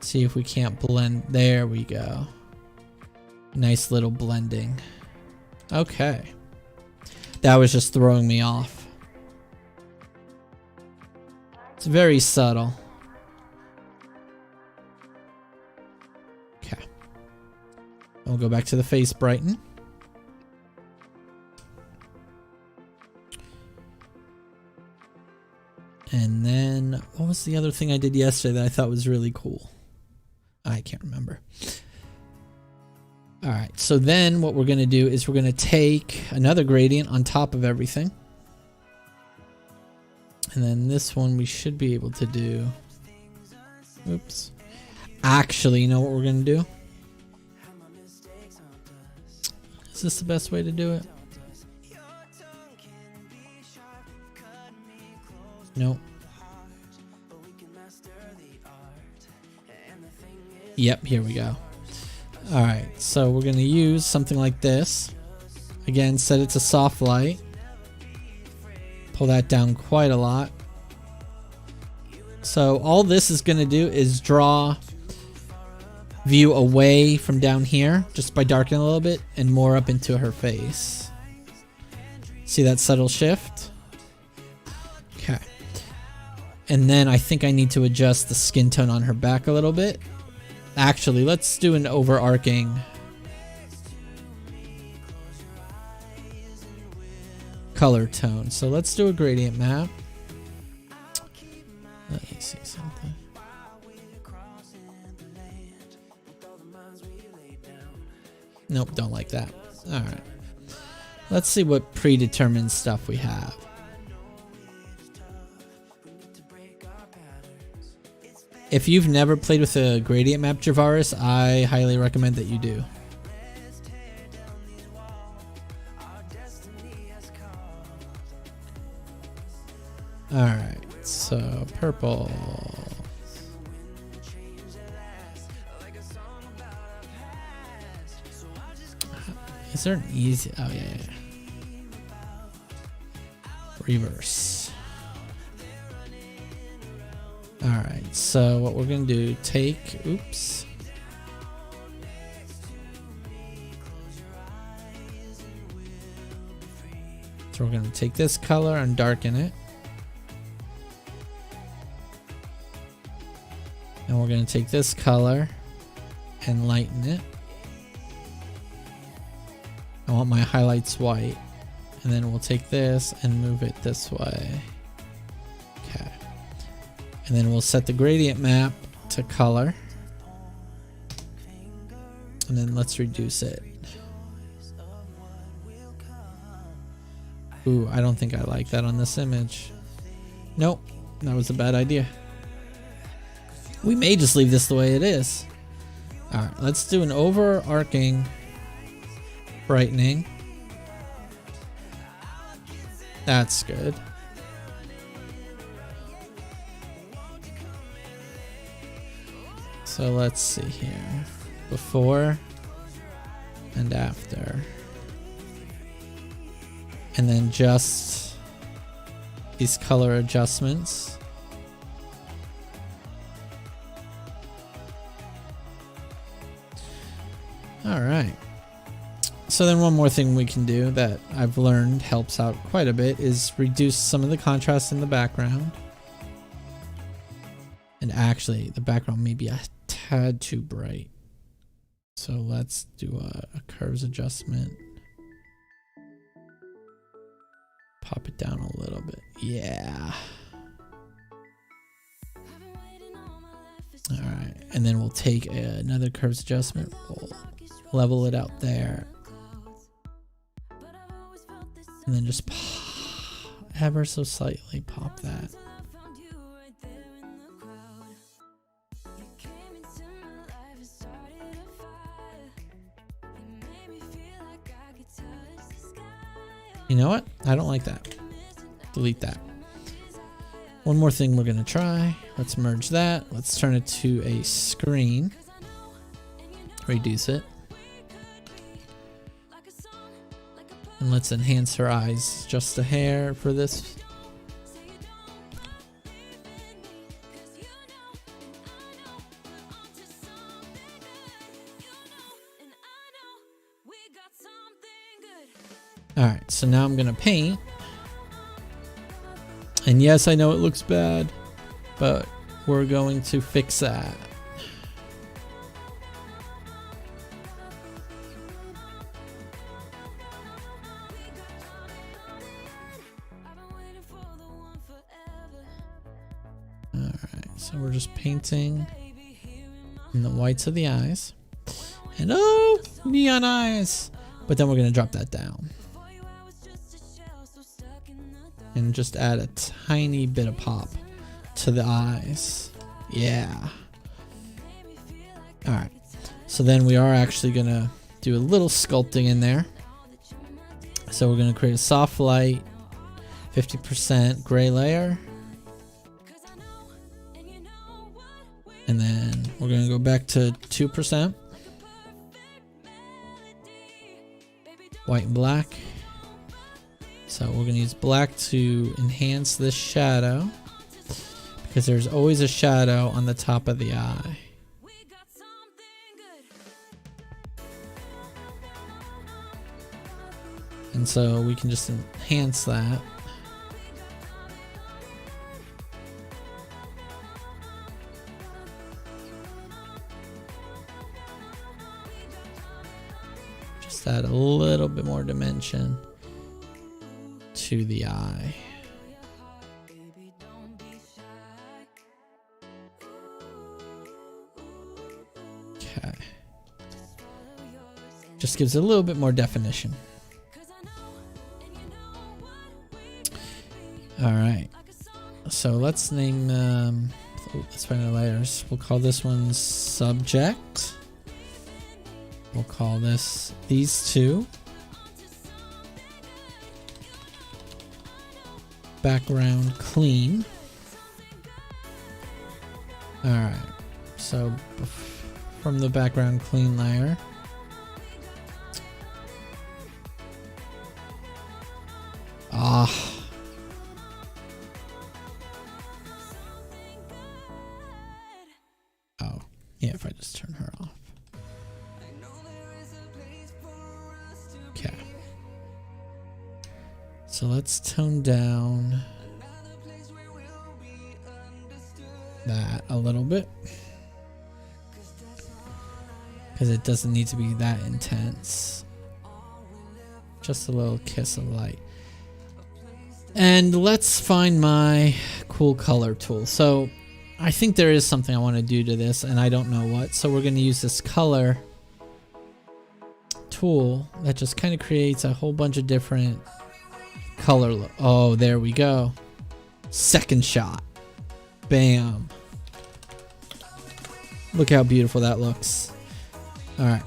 See if we can't blend. There we go. Nice little blending. Okay. That was just throwing me off. It's very subtle. Okay. We'll go back to the face brighten. And then, what was the other thing I did yesterday that I thought was really cool? I can't remember. Alright, so then what we're going to do is we're going to take another gradient on top of everything. And then this one we should be able to do. Oops. Actually, you know what we're going to do? Is this the best way to do it? Nope. Yep, here we go. Alright, so we're going to use something like this. Again, set it to soft light. Pull that down quite a lot. So all this is going to do is draw view away from down here, just by darkening a little bit, and more up into her face. See that subtle shift? Okay. And then I think I need to adjust the skin tone on her back a little bit. Actually, let's do an overarching color tone. So let's do a gradient map. Let me see something. Nope, don't like that. Alright. Let's see what predetermined stuff we have. If you've never played with a gradient map, Javaris, I highly recommend that you do. Alright, so purple. Is there an easy? Oh, yeah. Reverse. Alright, so what we're going to do, take, oops. So we're going to take this color and darken it. And we're going to take this color and lighten it. I want my highlights white. And then we'll take this and move it this way. Okay. And then we'll set the gradient map to color. And then let's reduce it. Ooh, I don't think I like that on this image. Nope, that was a bad idea. We may just leave this the way it is. Alright, let's do an overarching brightening. That's good. So let's see here. Before and after. And then just these color adjustments. All right. So then one more thing we can do that I've learned helps out quite a bit is reduce some of the contrast in the background. And actually, the background may be a tad too bright. So let's do a curves adjustment. Pop it down a little bit. Yeah. All right. And then we'll take another curves adjustment. We'll level it out there. And then just ever so slightly pop that. You know what? I don't like that. Delete that. One more thing we're going to try. Let's merge that. Let's turn it to a screen. Reduce it. And let's enhance her eyes just a hair for this. Alright, so now I'm gonna paint. And yes, I know it looks bad, but we're going to fix that. Alright, so we're just painting in the whites of the eyes. And oh, neon eyes! But then we're gonna drop that down. And just add a tiny bit of pop to the eyes. Yeah. Alright. So then we are actually going to do a little sculpting in there. So we're going to create a soft light, 50% gray layer. And then we're going to go back to 2%. White and black. So we're going to use black to enhance this shadow, because there's always a shadow on the top of the eye. And so we can just enhance that. Just add a little bit more dimension to the eye. Okay. Just gives it a little bit more definition. All right. So let's name them. Let's find our layers. We'll call this one subject. We'll call these two background clean. Alright, so from the background clean layer, oh, yeah, if I just turn her off. Okay. So let's tone down that a little bit, because it doesn't need to be that intense. Just a little kiss of light. And let's find my cool color tool. So I think there is something I want to do to this, and I don't know what. So we're going to use this color tool that just kind of creates a whole bunch of different color. Oh, there we go. Second shot. Bam. Look how beautiful that looks. All right.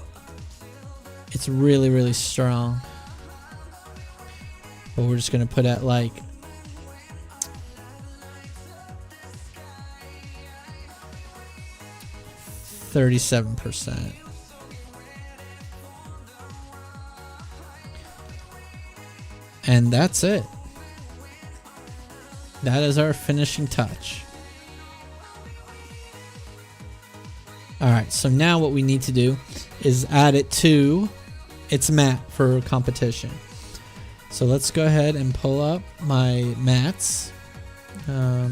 It's really, really strong. But we're just going to put at like 37%. And that's it. that is our finishing touch. Alright, so now what we need to do is add it to its mat for competition. So let's go ahead and pull up my mats. I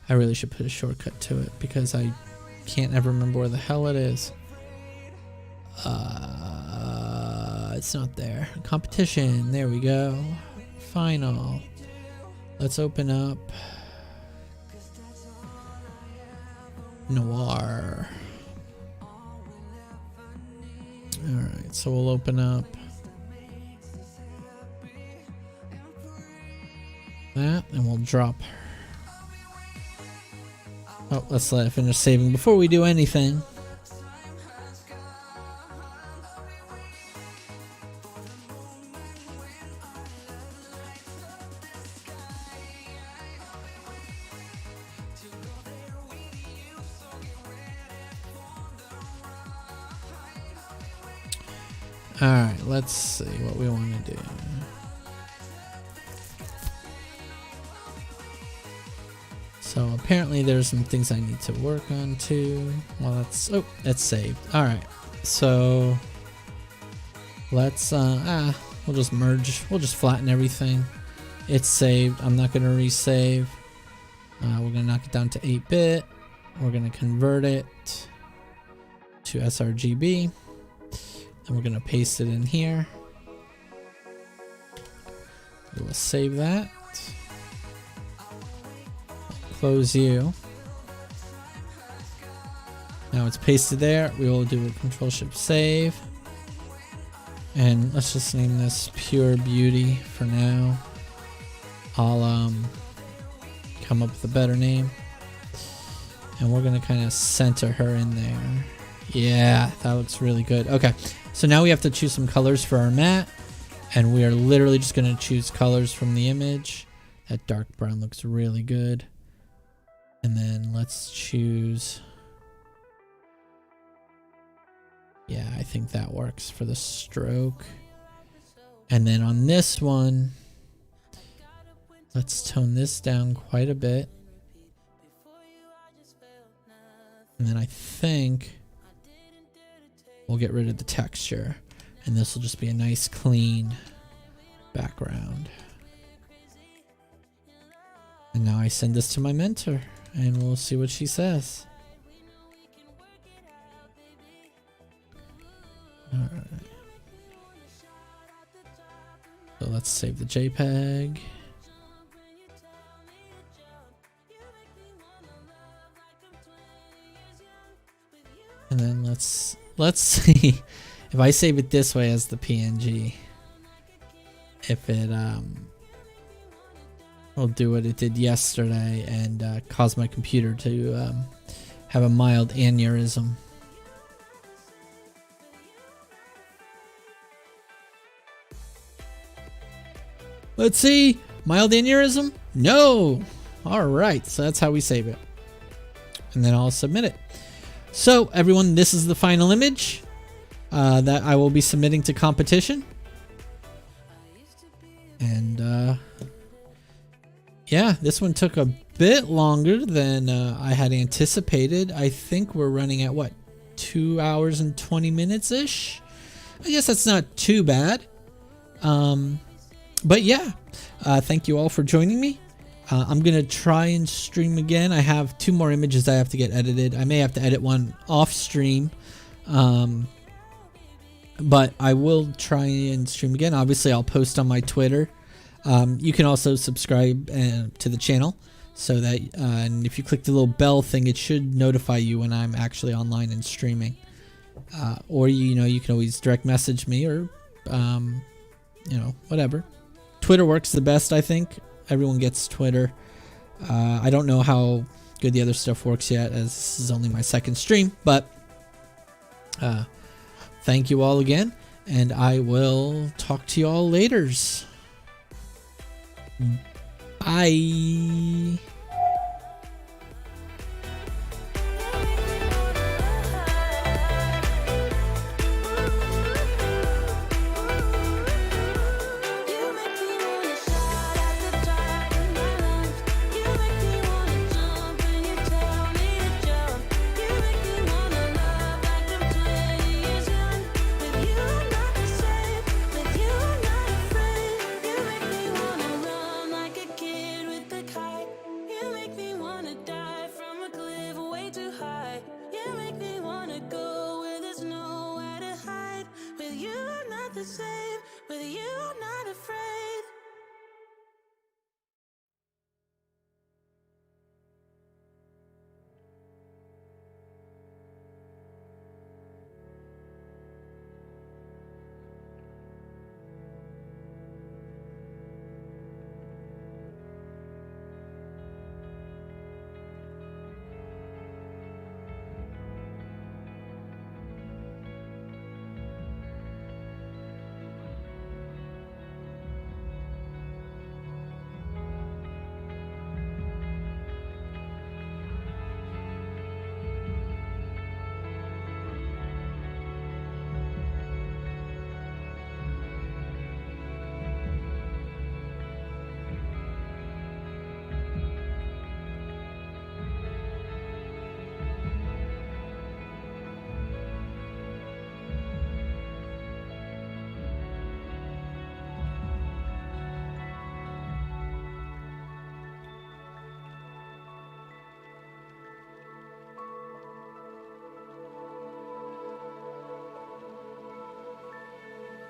really should put a shortcut to it because I can't ever remember where the hell it is. It's not there. Competition, there we go. Final. Let's open up Noir. Alright, so we'll open up that and we'll drop. Oh, let's let it finish saving before we do anything. Alright, let's see what we want to do. So apparently there's some things I need to work on too. Well, that's saved. Alright, so let's we'll just merge. We'll just flatten everything. It's saved. I'm not gonna resave. We're gonna knock it down to 8-bit. We're gonna convert it to sRGB. And we're gonna paste it in here. We'll save that. Close you. Now it's pasted there. We will do a Control-Shift-Save. And let's just name this Pure Beauty for now. I'll come up with a better name. And we're gonna kind of center her in there. Yeah, that looks really good. Okay, so now we have to choose some colors for our mat. And we are literally just going to choose colors from the image. That dark brown looks really good. And then let's choose... Yeah, I think that works for the stroke. And then on this one, let's tone this down quite a bit. And then I think we'll get rid of the texture. And this will just be a nice clean background. And now I send this to my mentor and we'll see what she says. Alright. So let's save the JPEG. And then let's see if I save it this way as the PNG, if it will do what it did yesterday and cause my computer to have a mild aneurysm. Let's see. Mild aneurysm? No. All right. So that's how we save it. And then I'll submit it. So everyone, this is the final image that I will be submitting to competition. And yeah, this one took a bit longer than I had anticipated. I think we're running at what, 2 hours and 20 minutes ish? I guess that's not too bad. But yeah, thank you all for joining me. I'm going to try and stream again. I have 2 more images I have to get edited. I may have to edit one off stream. But I will try and stream again. Obviously, I'll post on my Twitter. You can also subscribe to the channel so that and if you click the little bell thing, it should notify you when I'm actually online and streaming. Or you can always direct message me or whatever. Twitter works the best, I think. Everyone gets Twitter. I don't know how good the other stuff works yet, as this is only my second stream, but thank you all again, and I will talk to you all laters. Bye. You make me wanna shout at the top. wanna die from a cliff way too high. You make me wanna go where there's nowhere to hide. With you I'm not the same, with you I'm not afraid.